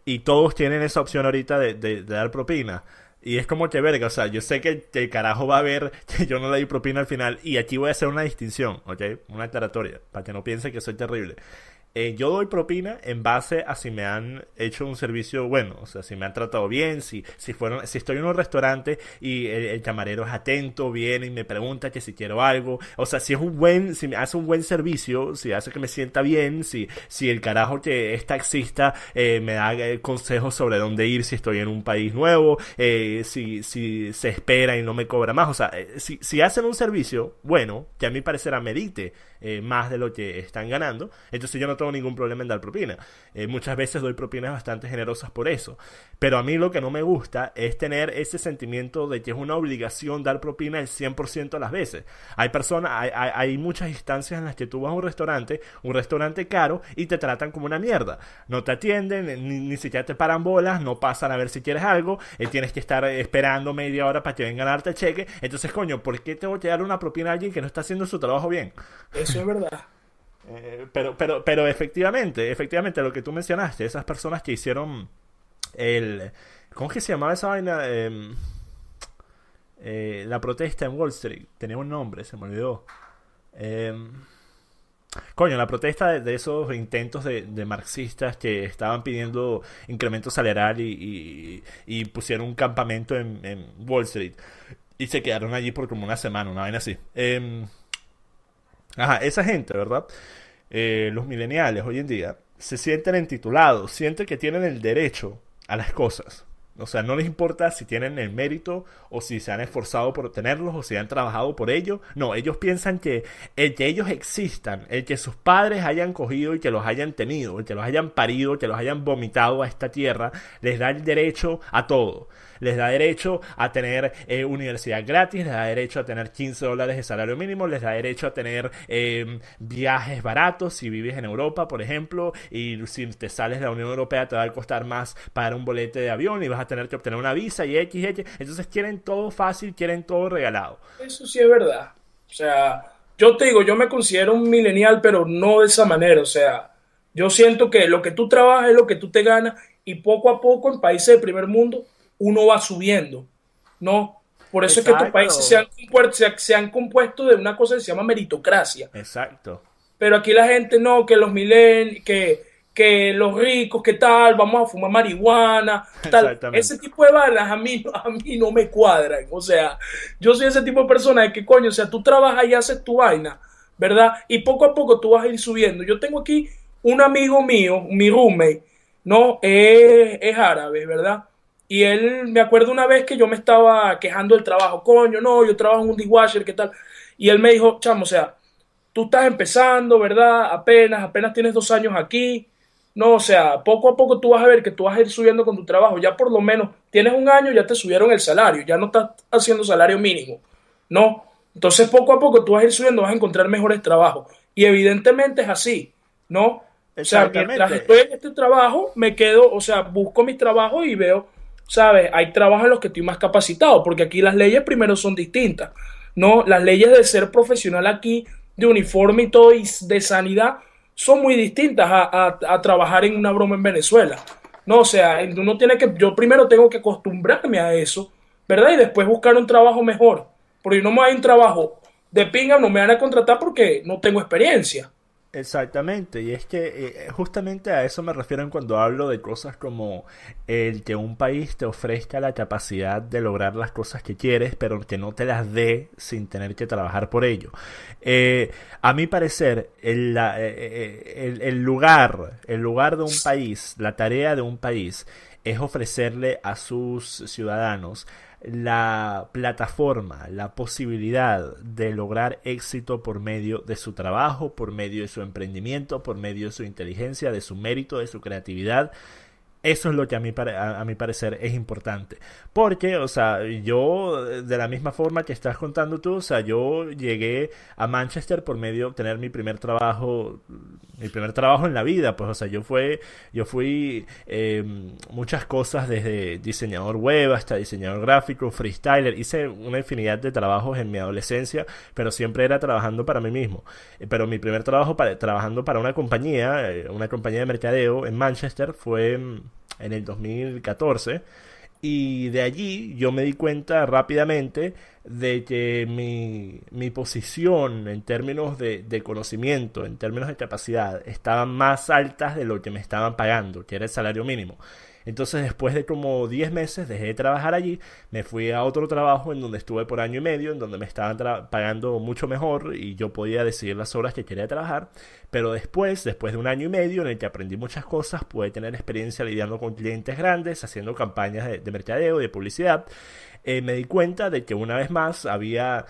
Y todos tienen esa opción ahorita de dar propina. Y es como que verga, o sea, yo sé que el carajo va a ver que yo no le di propina al final. Y aquí voy a hacer una distinción, ¿ok? Una aclaratoria, para que no piense que soy terrible. yo doy propina en base a si me han hecho un servicio bueno, o sea, si me han tratado bien, si estoy en un restaurante y el camarero es atento, viene y me pregunta que si quiero algo, o sea, si me hace un buen servicio, si hace que me sienta bien, si el carajo que es taxista me da consejos sobre dónde ir si estoy en un país nuevo, si se espera y no me cobra más, o sea, si hacen un servicio bueno, que a mi parecer amerite más de lo que están ganando, entonces yo no tengo ningún problema en dar propina. Muchas veces doy propinas bastante generosas por eso, pero a mí lo que no me gusta es tener ese sentimiento de que es una obligación dar propina el 100% de las veces. Hay muchas instancias en las que tú vas a un restaurante caro, y te tratan como una mierda. No te atienden, ni siquiera te paran bolas, no pasan a ver si quieres algo, tienes que estar esperando media hora para que vengan a darte el cheque. Entonces, coño, ¿por qué tengo que dar una propina a alguien que no está haciendo su trabajo bien? Eso es verdad. Pero efectivamente, lo que tú mencionaste, esas personas que hicieron el... ¿Cómo es que se llamaba esa vaina? La protesta en Wall Street. Tenía un nombre, se me olvidó. Coño, la protesta de esos intentos de marxistas que estaban pidiendo incremento salarial y pusieron un campamento en Wall Street. Y se quedaron allí por como una semana, una vaina así. Ajá, esa gente, ¿verdad? Los millennials hoy en día se sienten entitulados, sienten que tienen el derecho a las cosas. O sea, no les importa si tienen el mérito o si se han esforzado por obtenerlos o si han trabajado por ello. No, ellos piensan que el que ellos existan, el que sus padres hayan cogido y que los hayan tenido, el que los hayan parido, que los hayan vomitado a esta tierra, les da el derecho a todo. Les da derecho a tener universidad gratis, les da derecho a tener $15 de salario mínimo, les da derecho a tener viajes baratos si vives en Europa, por ejemplo, y si te sales de la Unión Europea te va a costar más pagar un bolete de avión y vas a tener que obtener una visa y X. Entonces quieren todo fácil, quieren todo regalado. Eso sí es verdad. O sea, yo te digo, yo me considero un millennial, pero no de esa manera. O sea, yo siento que lo que tú trabajas es lo que tú te ganas, y poco a poco en países de primer mundo uno va subiendo, ¿no? Por eso es que estos países Exacto, se han compuesto de una cosa que se llama meritocracia. exacto. Pero aquí la gente no, que los milen, que los ricos, que tal, vamos a fumar marihuana, tal. Ese Exactamente. tipo de balas a mí no me cuadran. O sea, yo soy ese tipo de persona de que, coño, o sea, tú trabajas y haces tu vaina, ¿verdad? Y poco a poco tú vas a ir subiendo. Yo tengo aquí un amigo mío, mi roommate, ¿no? Es árabe, ¿verdad? Y él, me acuerdo una vez que yo me estaba quejando del trabajo, coño, no, yo trabajo en un dishwasher, ¿qué tal? Y él me dijo, chamo, o sea, tú estás empezando, ¿verdad? Apenas tienes 2 años aquí. No, o sea, poco a poco tú vas a ver que tú vas a ir subiendo con tu trabajo. Ya por lo menos tienes un año, ya te subieron el salario, ya no estás haciendo salario mínimo. No. Entonces poco a poco tú vas a ir subiendo, vas a encontrar mejores trabajos. Y evidentemente es así, ¿no? O sea, mientras Exactamente. estoy en este trabajo, me quedo, o sea, busco mis trabajos y veo, ¿sabes? Hay trabajos en los que estoy más capacitado, porque aquí las leyes primero son distintas, ¿no? Las leyes de ser profesional aquí, de uniforme y todo, y de sanidad, son muy distintas a trabajar en una broma en Venezuela. No, o sea, uno tiene que, yo primero tengo que acostumbrarme a eso, ¿verdad? Y después buscar un trabajo mejor. Porque no me hay un trabajo de pinga, no me van a contratar porque no tengo experiencia. Exactamente, y es que justamente a eso me refiero en cuando hablo de cosas como el que un país te ofrezca la capacidad de lograr las cosas que quieres, pero que no te las dé sin tener que trabajar por ello. A mi parecer, el lugar de un país, la tarea de un país, es ofrecerle a sus ciudadanos la plataforma, la posibilidad de lograr éxito por medio de su trabajo, por medio de su emprendimiento, por medio de su inteligencia, de su mérito, de su creatividad. Eso es lo que a mi parecer es importante. Porque, o sea, yo, de la misma forma que estás contando tú, o sea, yo llegué a Manchester por medio de obtener mi primer trabajo en la vida. Pues, o sea, yo fui muchas cosas desde diseñador web hasta diseñador gráfico, freestyler. Hice una infinidad de trabajos en mi adolescencia, pero siempre era trabajando para mí mismo. Pero mi primer trabajo trabajando para una compañía de mercadeo en Manchester fue en el 2014, Y de allí yo me di cuenta rápidamente de que mi posición en términos de conocimiento, en términos de capacidad, estaban más altas de lo que me estaban pagando, que era el salario mínimo. Entonces, después de como 10 meses, dejé de trabajar allí, me fui a otro trabajo en donde estuve por año y medio, en donde me estaban pagando mucho mejor y yo podía decidir las horas que quería trabajar. Pero después de un año y medio en el que aprendí muchas cosas, pude tener experiencia lidiando con clientes grandes, haciendo campañas de mercadeo, de publicidad. Me di cuenta de que una vez más había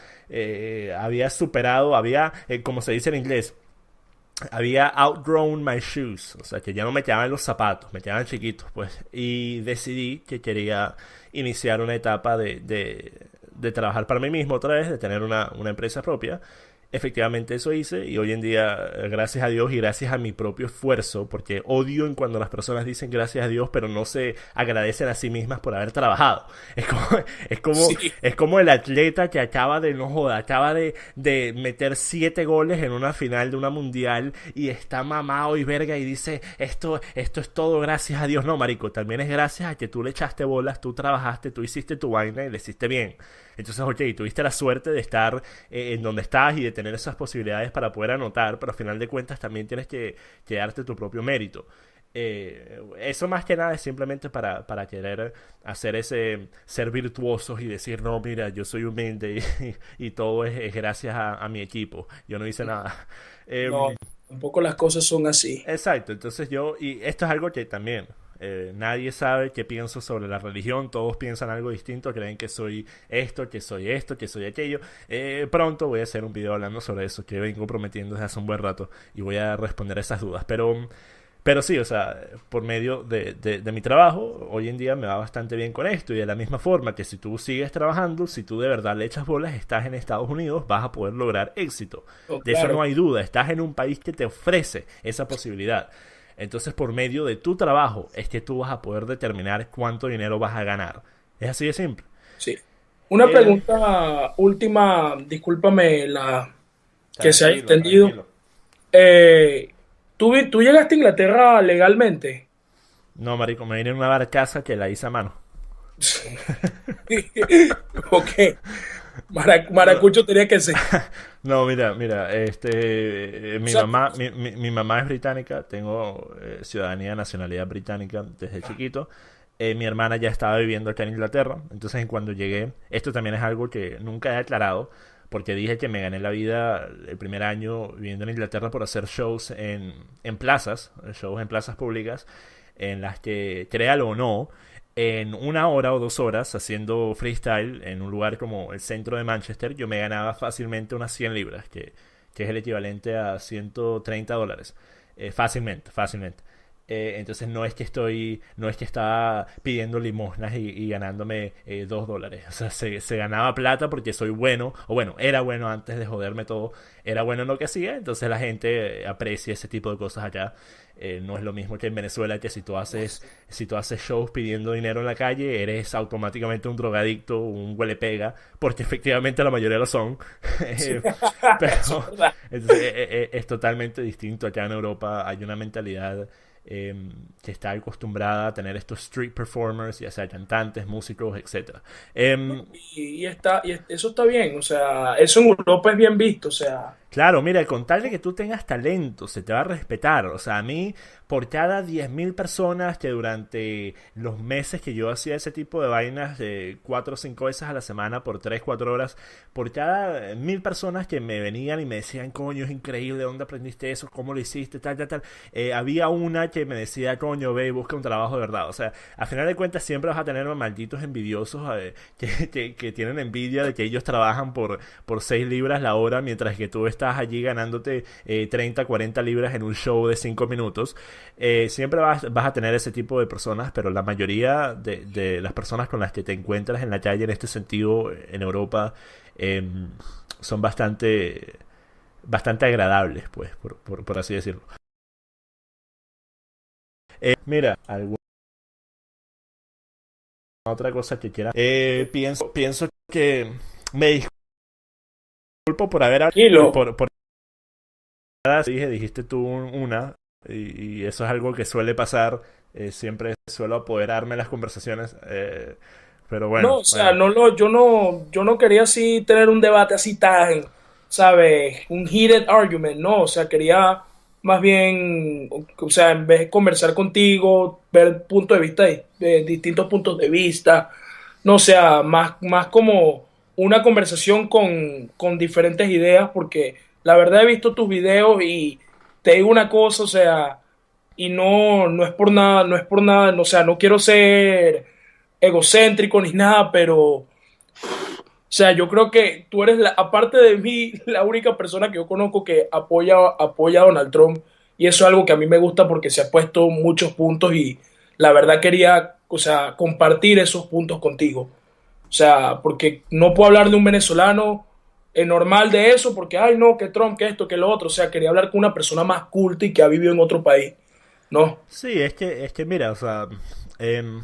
superado, como se dice en inglés, había outgrown my shoes, o sea que ya no me quedaban los zapatos, me quedaban chiquitos, pues, y decidí que quería iniciar una etapa de trabajar para mí mismo otra vez, de tener una empresa propia. Efectivamente eso hice y hoy en día, gracias a Dios y gracias a mi propio esfuerzo, porque odio en cuando las personas dicen gracias a Dios, pero no se agradecen a sí mismas por haber trabajado. Es como, es como, Sí, es como el atleta que acaba de, no joda, acaba de meter 7 goles en una final de una mundial y está mamado y verga y dice, esto es todo gracias a Dios. No, marico, también es gracias a que tú le echaste bolas, tú trabajaste, tú hiciste tu vaina y le hiciste bien. Entonces, ok, tuviste la suerte de estar en donde estás y de tener esas posibilidades para poder anotar, pero al final de cuentas también tienes que darte tu propio mérito. Eso más que nada es simplemente para querer hacer ser virtuosos y decir, no, mira, yo soy humilde y todo es gracias a mi equipo. Yo no hice nada. no, Eh, tampoco las cosas son así. Exacto, entonces y esto es algo que también nadie sabe qué pienso sobre la religión, todos piensan algo distinto, creen que soy esto, que soy aquello. Pronto voy a hacer un video hablando sobre eso, que vengo prometiendo desde hace un buen rato y voy a responder esas dudas, pero sí, o sea, por medio de mi trabajo, hoy en día me va bastante bien con esto y de la misma forma que si tú sigues trabajando, si tú de verdad le echas bolas, estás en Estados Unidos, vas a poder lograr éxito. No, De eso no claro, hay duda, estás en un país que te ofrece esa posibilidad. Entonces, por medio de tu trabajo es que tú vas a poder determinar cuánto dinero vas a ganar. Es así de simple. sí. Una Eh, pregunta última, discúlpame la que se haya tranquilo, extendido. tranquilo. ¿Tú llegaste a Inglaterra legalmente? No, marico, me vine en una barcaza que la hice a mano. Ok, No, Maracucho tenía que ser. no, mira, O sea, mi mamá es británica, tengo ciudadanía, nacionalidad británica desde chiquito. Mi hermana ya estaba viviendo acá en Inglaterra, entonces en cuando llegué, esto también es algo que nunca he aclarado, porque dije que me gané la vida el primer año viviendo en Inglaterra por hacer en plazas, shows en plazas públicas, en las que, créalo o no, en 1 hora o 2 horas haciendo freestyle en un lugar como el centro de Manchester, yo me ganaba fácilmente unas 100 libras, que es el equivalente a $130. Fácilmente, fácilmente. Entonces no es que estaba pidiendo limosnas y ganándome $2. O sea, se ganaba plata porque soy bueno, o bueno, era bueno antes de joderme todo, era bueno en lo que hacía, entonces la gente aprecia ese tipo de cosas acá. No es lo mismo que en Venezuela, que si tú haces shows pidiendo dinero en la calle, eres automáticamente un drogadicto, un huele pega, porque efectivamente la mayoría lo son. sí, Eh, eso es pero verdad. entonces, es totalmente distinto. Acá en Europa hay una mentalidad eh, que está acostumbrada a tener estos street performers, ya sea cantantes, músicos, etcétera. No, eso está bien, o sea, eso en Europa es bien visto, o sea, Claro, mira, con tal de que tú tengas talento, se te va a respetar. O sea, a mí, por cada 10.000 personas que durante los meses que yo hacía ese tipo de vainas, de 4 o 5 veces a la semana, por 3, 4 horas, por cada 1.000 personas que me venían y me decían, coño, es increíble, ¿dónde aprendiste eso? ¿Cómo lo hiciste? Tal, tal, tal. Había una que me decía, coño, ve y busca un trabajo de verdad. O sea, a final de cuentas siempre vas a tener malditos envidiosos que tienen envidia de que ellos trabajan por 6 libras la hora, mientras que tú estás allí ganándote 30, 40 libras en un show de 5 minutos. Siempre vas a tener ese tipo de personas, pero la mayoría de las personas con las que te encuentras en la calle en este sentido en Europa eh, son bastante agradables, pues, por así decirlo. Mira, alguna otra cosa que quieras. Pienso que me disculpo por haber tranquilo. dijiste tú una. y eso es algo que suele pasar. Siempre suelo apoderarme de las conversaciones. Pero No, bueno, o sea, bueno. yo no quería así tener un debate así tan, ¿sabes? Un heated argument, no, o sea, quería más bien, o sea, en vez de conversar contigo, ver puntos de vista, distintos puntos de vista, no, o sea, más como una conversación con diferentes ideas, porque la verdad he visto tus videos y te digo una cosa, o sea, y no es por nada, no es por nada, no, o sea, no quiero ser egocéntrico ni nada, pero, o sea, yo creo que tú eres, aparte de mí, la única persona que yo conozco que apoya a Donald Trump. Y eso es algo que a mí me gusta porque se ha puesto muchos puntos y la verdad quería, o sea, compartir esos puntos contigo. O sea, porque no puedo hablar de un venezolano normal de eso porque, ay, no, que Trump, que esto, que lo otro. O sea, quería hablar con una persona más culta y que ha vivido en otro país. ¿No? Sí, es que mira, o sea, em,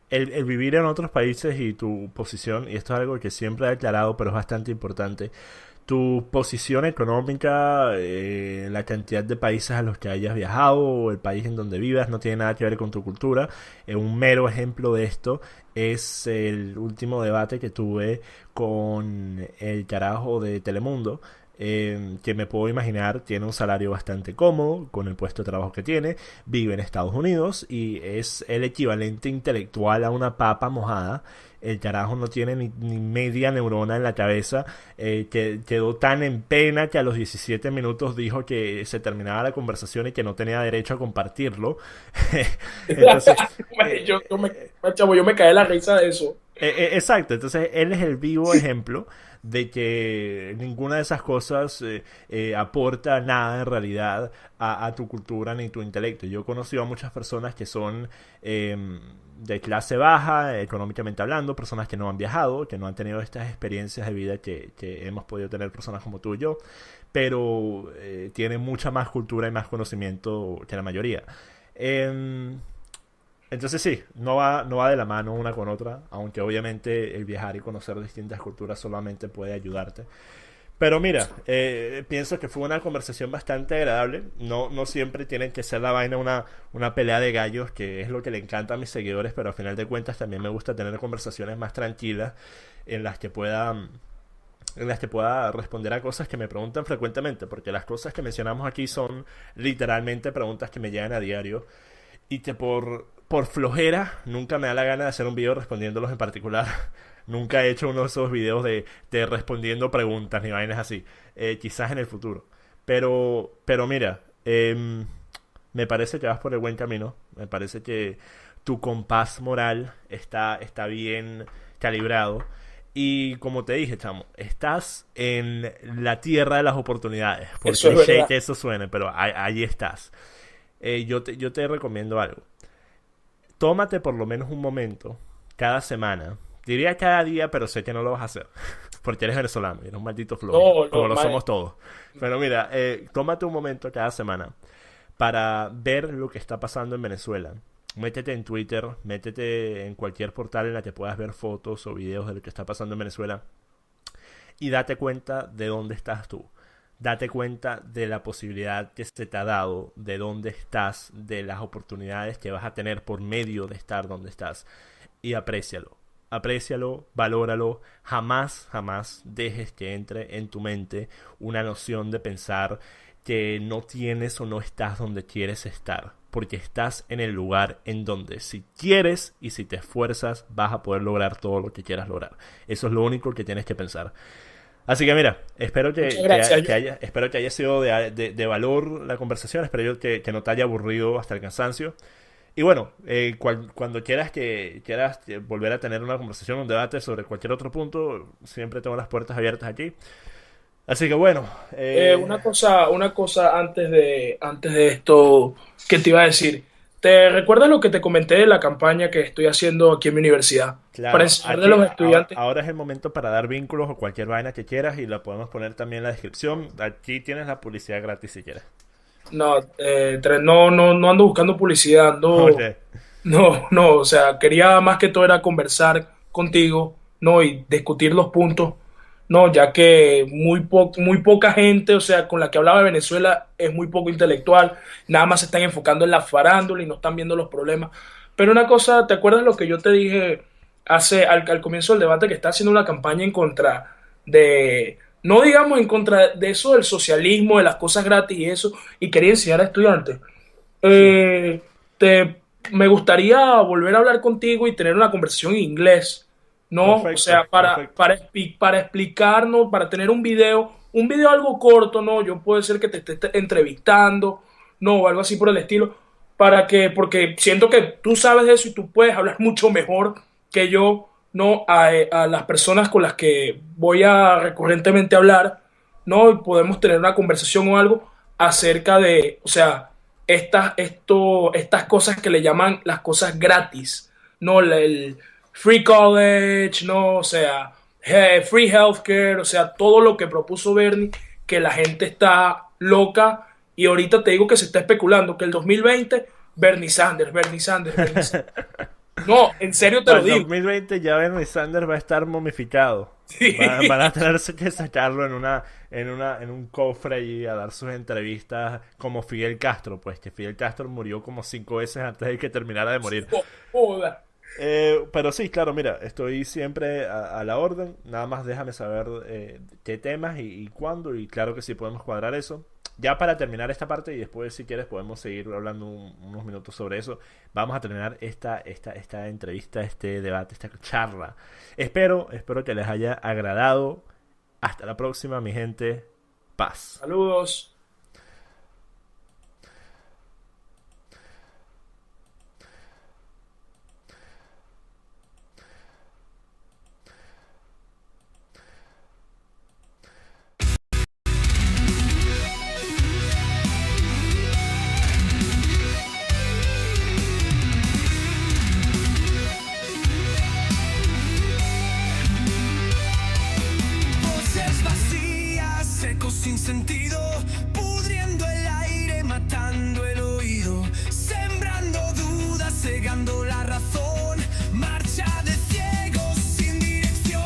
el vivir en otros países y tu posición, y esto es algo que siempre he aclarado, pero es bastante importante, tu posición económica, la cantidad de países a los que hayas viajado, o el país en donde vivas, no tiene nada que ver con tu cultura. Un mero ejemplo de esto es el último debate que tuve con el carajo de Telemundo. Que me puedo imaginar tiene un salario bastante cómodo con el puesto de trabajo que tiene, vive en Estados Unidos y es el equivalente intelectual a una papa mojada. El carajo no tiene ni media neurona en la cabeza, que quedó tan en pena que a los 17 minutos dijo que se terminaba la conversación y que no tenía derecho a compartirlo. Entonces, Chavo, yo me caí de la risa de eso. exacto, entonces él es el vivo ejemplo de que ninguna de esas cosas aporta nada en realidad a tu cultura ni tu intelecto. Yo he conocido a muchas personas que son de clase baja, económicamente hablando, personas que no han viajado, que no han tenido estas experiencias de vida que hemos podido tener personas como tú y yo, pero tienen mucha más cultura y más conocimiento que la mayoría. Em, entonces sí, no va de la mano una con otra, aunque obviamente el viajar y conocer distintas culturas solamente puede ayudarte. Pero mira, pienso que fue una conversación bastante agradable. No siempre tiene que ser la vaina una pelea de gallos, que es lo que le encanta a mis seguidores, pero al final de cuentas también me gusta tener conversaciones más tranquilas en las que pueda responder a cosas que me preguntan frecuentemente, porque las cosas que mencionamos aquí son literalmente preguntas que me llegan a diario y que por flojera nunca me da la gana de hacer un video respondiéndolos en particular. Nunca he hecho uno de esos videos de respondiendo preguntas ni vainas así. Quizás en el futuro. Pero mira, me parece que vas por el buen camino. Me parece que tu compás moral está bien calibrado. Y como te dije, chamo, estás en la tierra de las oportunidades. Por Eso es cliché verdad. que eso suene, pero ahí estás. Yo te recomiendo algo. Tómate por lo menos un momento cada semana. Diría cada día, pero sé que no lo vas a hacer. Porque eres venezolano y eres un maldito flojo, No, como no, lo somos todos. Pero mira, tómate un momento cada semana para ver lo que está pasando en Venezuela. Métete en Twitter, métete en cualquier portal en la que puedas ver fotos o videos de lo que está pasando en Venezuela y date cuenta de dónde estás tú. Date cuenta de la posibilidad que se te ha dado, de dónde estás, de las oportunidades que vas a tener por medio de estar donde estás. Y aprécialo. Aprécialo, valóralo. Jamás, jamás dejes que entre en tu mente una noción de pensar que no tienes o no estás donde quieres estar. Porque estás en el lugar en donde si quieres y si te esfuerzas vas a poder lograr todo lo que quieras lograr. Eso es lo único que tienes que pensar. Así que mira, espero muchas gracias. espero que haya sido de valor la conversación, espero yo que no te haya aburrido hasta el cansancio. Y bueno, cuando quieras volver a tener una conversación, un debate sobre cualquier otro punto, siempre tengo las puertas abiertas aquí. Así que bueno, Una cosa antes de esto que te iba a decir. ¿Te recuerdas lo que te comenté de la campaña que estoy haciendo aquí en mi universidad? Para claro, enseñarle a los estudiantes. ahora es el momento para dar vínculos o cualquier vaina que quieras y la podemos poner también en la descripción. Aquí tienes la publicidad gratis si quieres. No, no ando buscando publicidad, Ok. no, o sea, quería más que todo era conversar contigo, ¿no? Y discutir los puntos, ¿no? Ya que muy poca gente, o sea, con la que hablaba de Venezuela es muy poco intelectual, nada más se están enfocando en la farándula y no están viendo los problemas. Pero una cosa, ¿te acuerdas lo que yo te dije al comienzo del debate, que está haciendo una campaña en contra de, no digamos en contra de eso del socialismo, de las cosas gratis y eso, y quería enseñar a estudiantes? Sí, Eh, Me gustaría volver a hablar contigo y tener una conversación en inglés, ¿no? O perfecto, sea, perfecto. para explicarnos, para tener un video algo corto, ¿no? Yo puede ser que te esté entrevistando, ¿no? O algo así por el estilo, porque siento que tú sabes de eso y tú puedes hablar mucho mejor que yo, ¿no? A las personas con las que voy a recurrentemente hablar, ¿no? Y podemos tener una conversación o algo acerca de, o sea, estas cosas que le llaman las cosas gratis, ¿no? El free college, ¿no? O sea, free healthcare, o sea, todo lo que propuso Bernie, que la gente está loca y ahorita te digo que se está especulando que el 2020, Bernie Sanders, Bernie Sanders, Bernie Sanders. No, en serio te Para lo el digo. 2020 ya Bernie Sanders va a estar momificado. Van a tener que sacarlo en un cofre y a dar sus entrevistas como Fidel Castro, pues que Fidel Castro murió como 5 veces antes de que terminara de morir. Oh, joda. Pero sí, claro, mira, estoy siempre a la orden. Nada más déjame saber qué temas y cuándo. Y claro que sí podemos cuadrar eso. Ya para terminar esta parte y después si quieres podemos seguir hablando unos minutos sobre eso. Vamos a terminar esta entrevista, este debate, esta charla. Espero que les haya agradado. Hasta la próxima, mi gente. Paz. Saludos. Voces vacías, ecos sin sentido, pudriendo el aire, matando el oído, sembrando dudas, cegando la razón, marcha de ciegos sin dirección.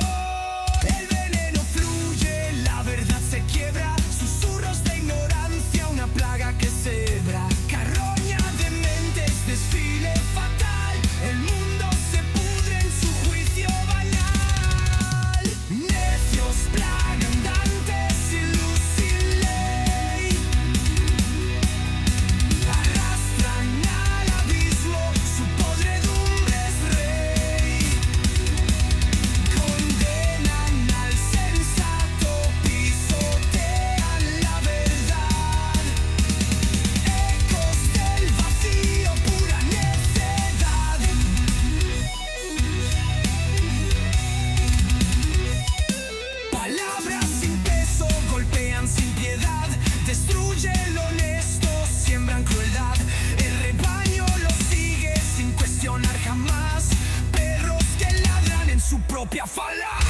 El veneno fluye, la verdad se quiebra, susurros de ignorancia, una plaga que cebra, carroña de mentes, desfile fatal, el mundo se pudre en su juicio banal. Necios, plaga andante, sin luz, sin ley, arrastran al abismo, su podredumbre es rey. Condenan al sensato, pisotean la verdad. Ecos del vacío, pura necedad. Palabras sin peso, golpean sin piedad, destruyen lo honesto, siembran crueldad. El rebaño lo sigue sin cuestionar jamás, perros que ladran en su propia falaz.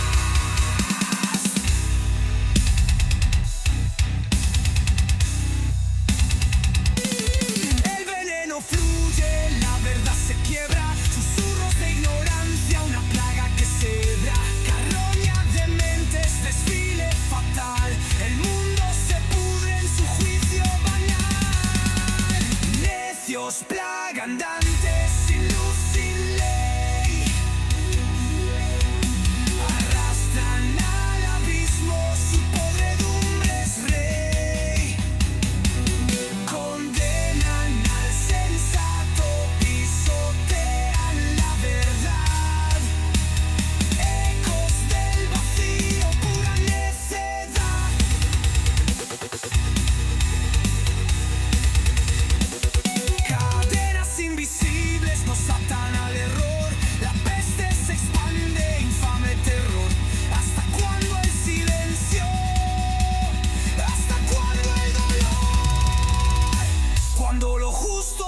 El veneno fluye, la verdad se quiebra, susurros de ignorancia, una plaga que cebra, carroña de mentes, desfile fatal, el mundo se pudre en su juicio banal. Necios, plaga andante, sin luz, sin ley, arrastran al abismo, su podredumbre es rey. Condenan al sensato, pisotean la verdad. Ecos del vacío, pura necedad. Cadenas invisibles nos atan al error. La peste se expande, infame terror. ¿Hasta cuándo el silencio? ¿Hasta cuándo el dolor? Cuando lo justo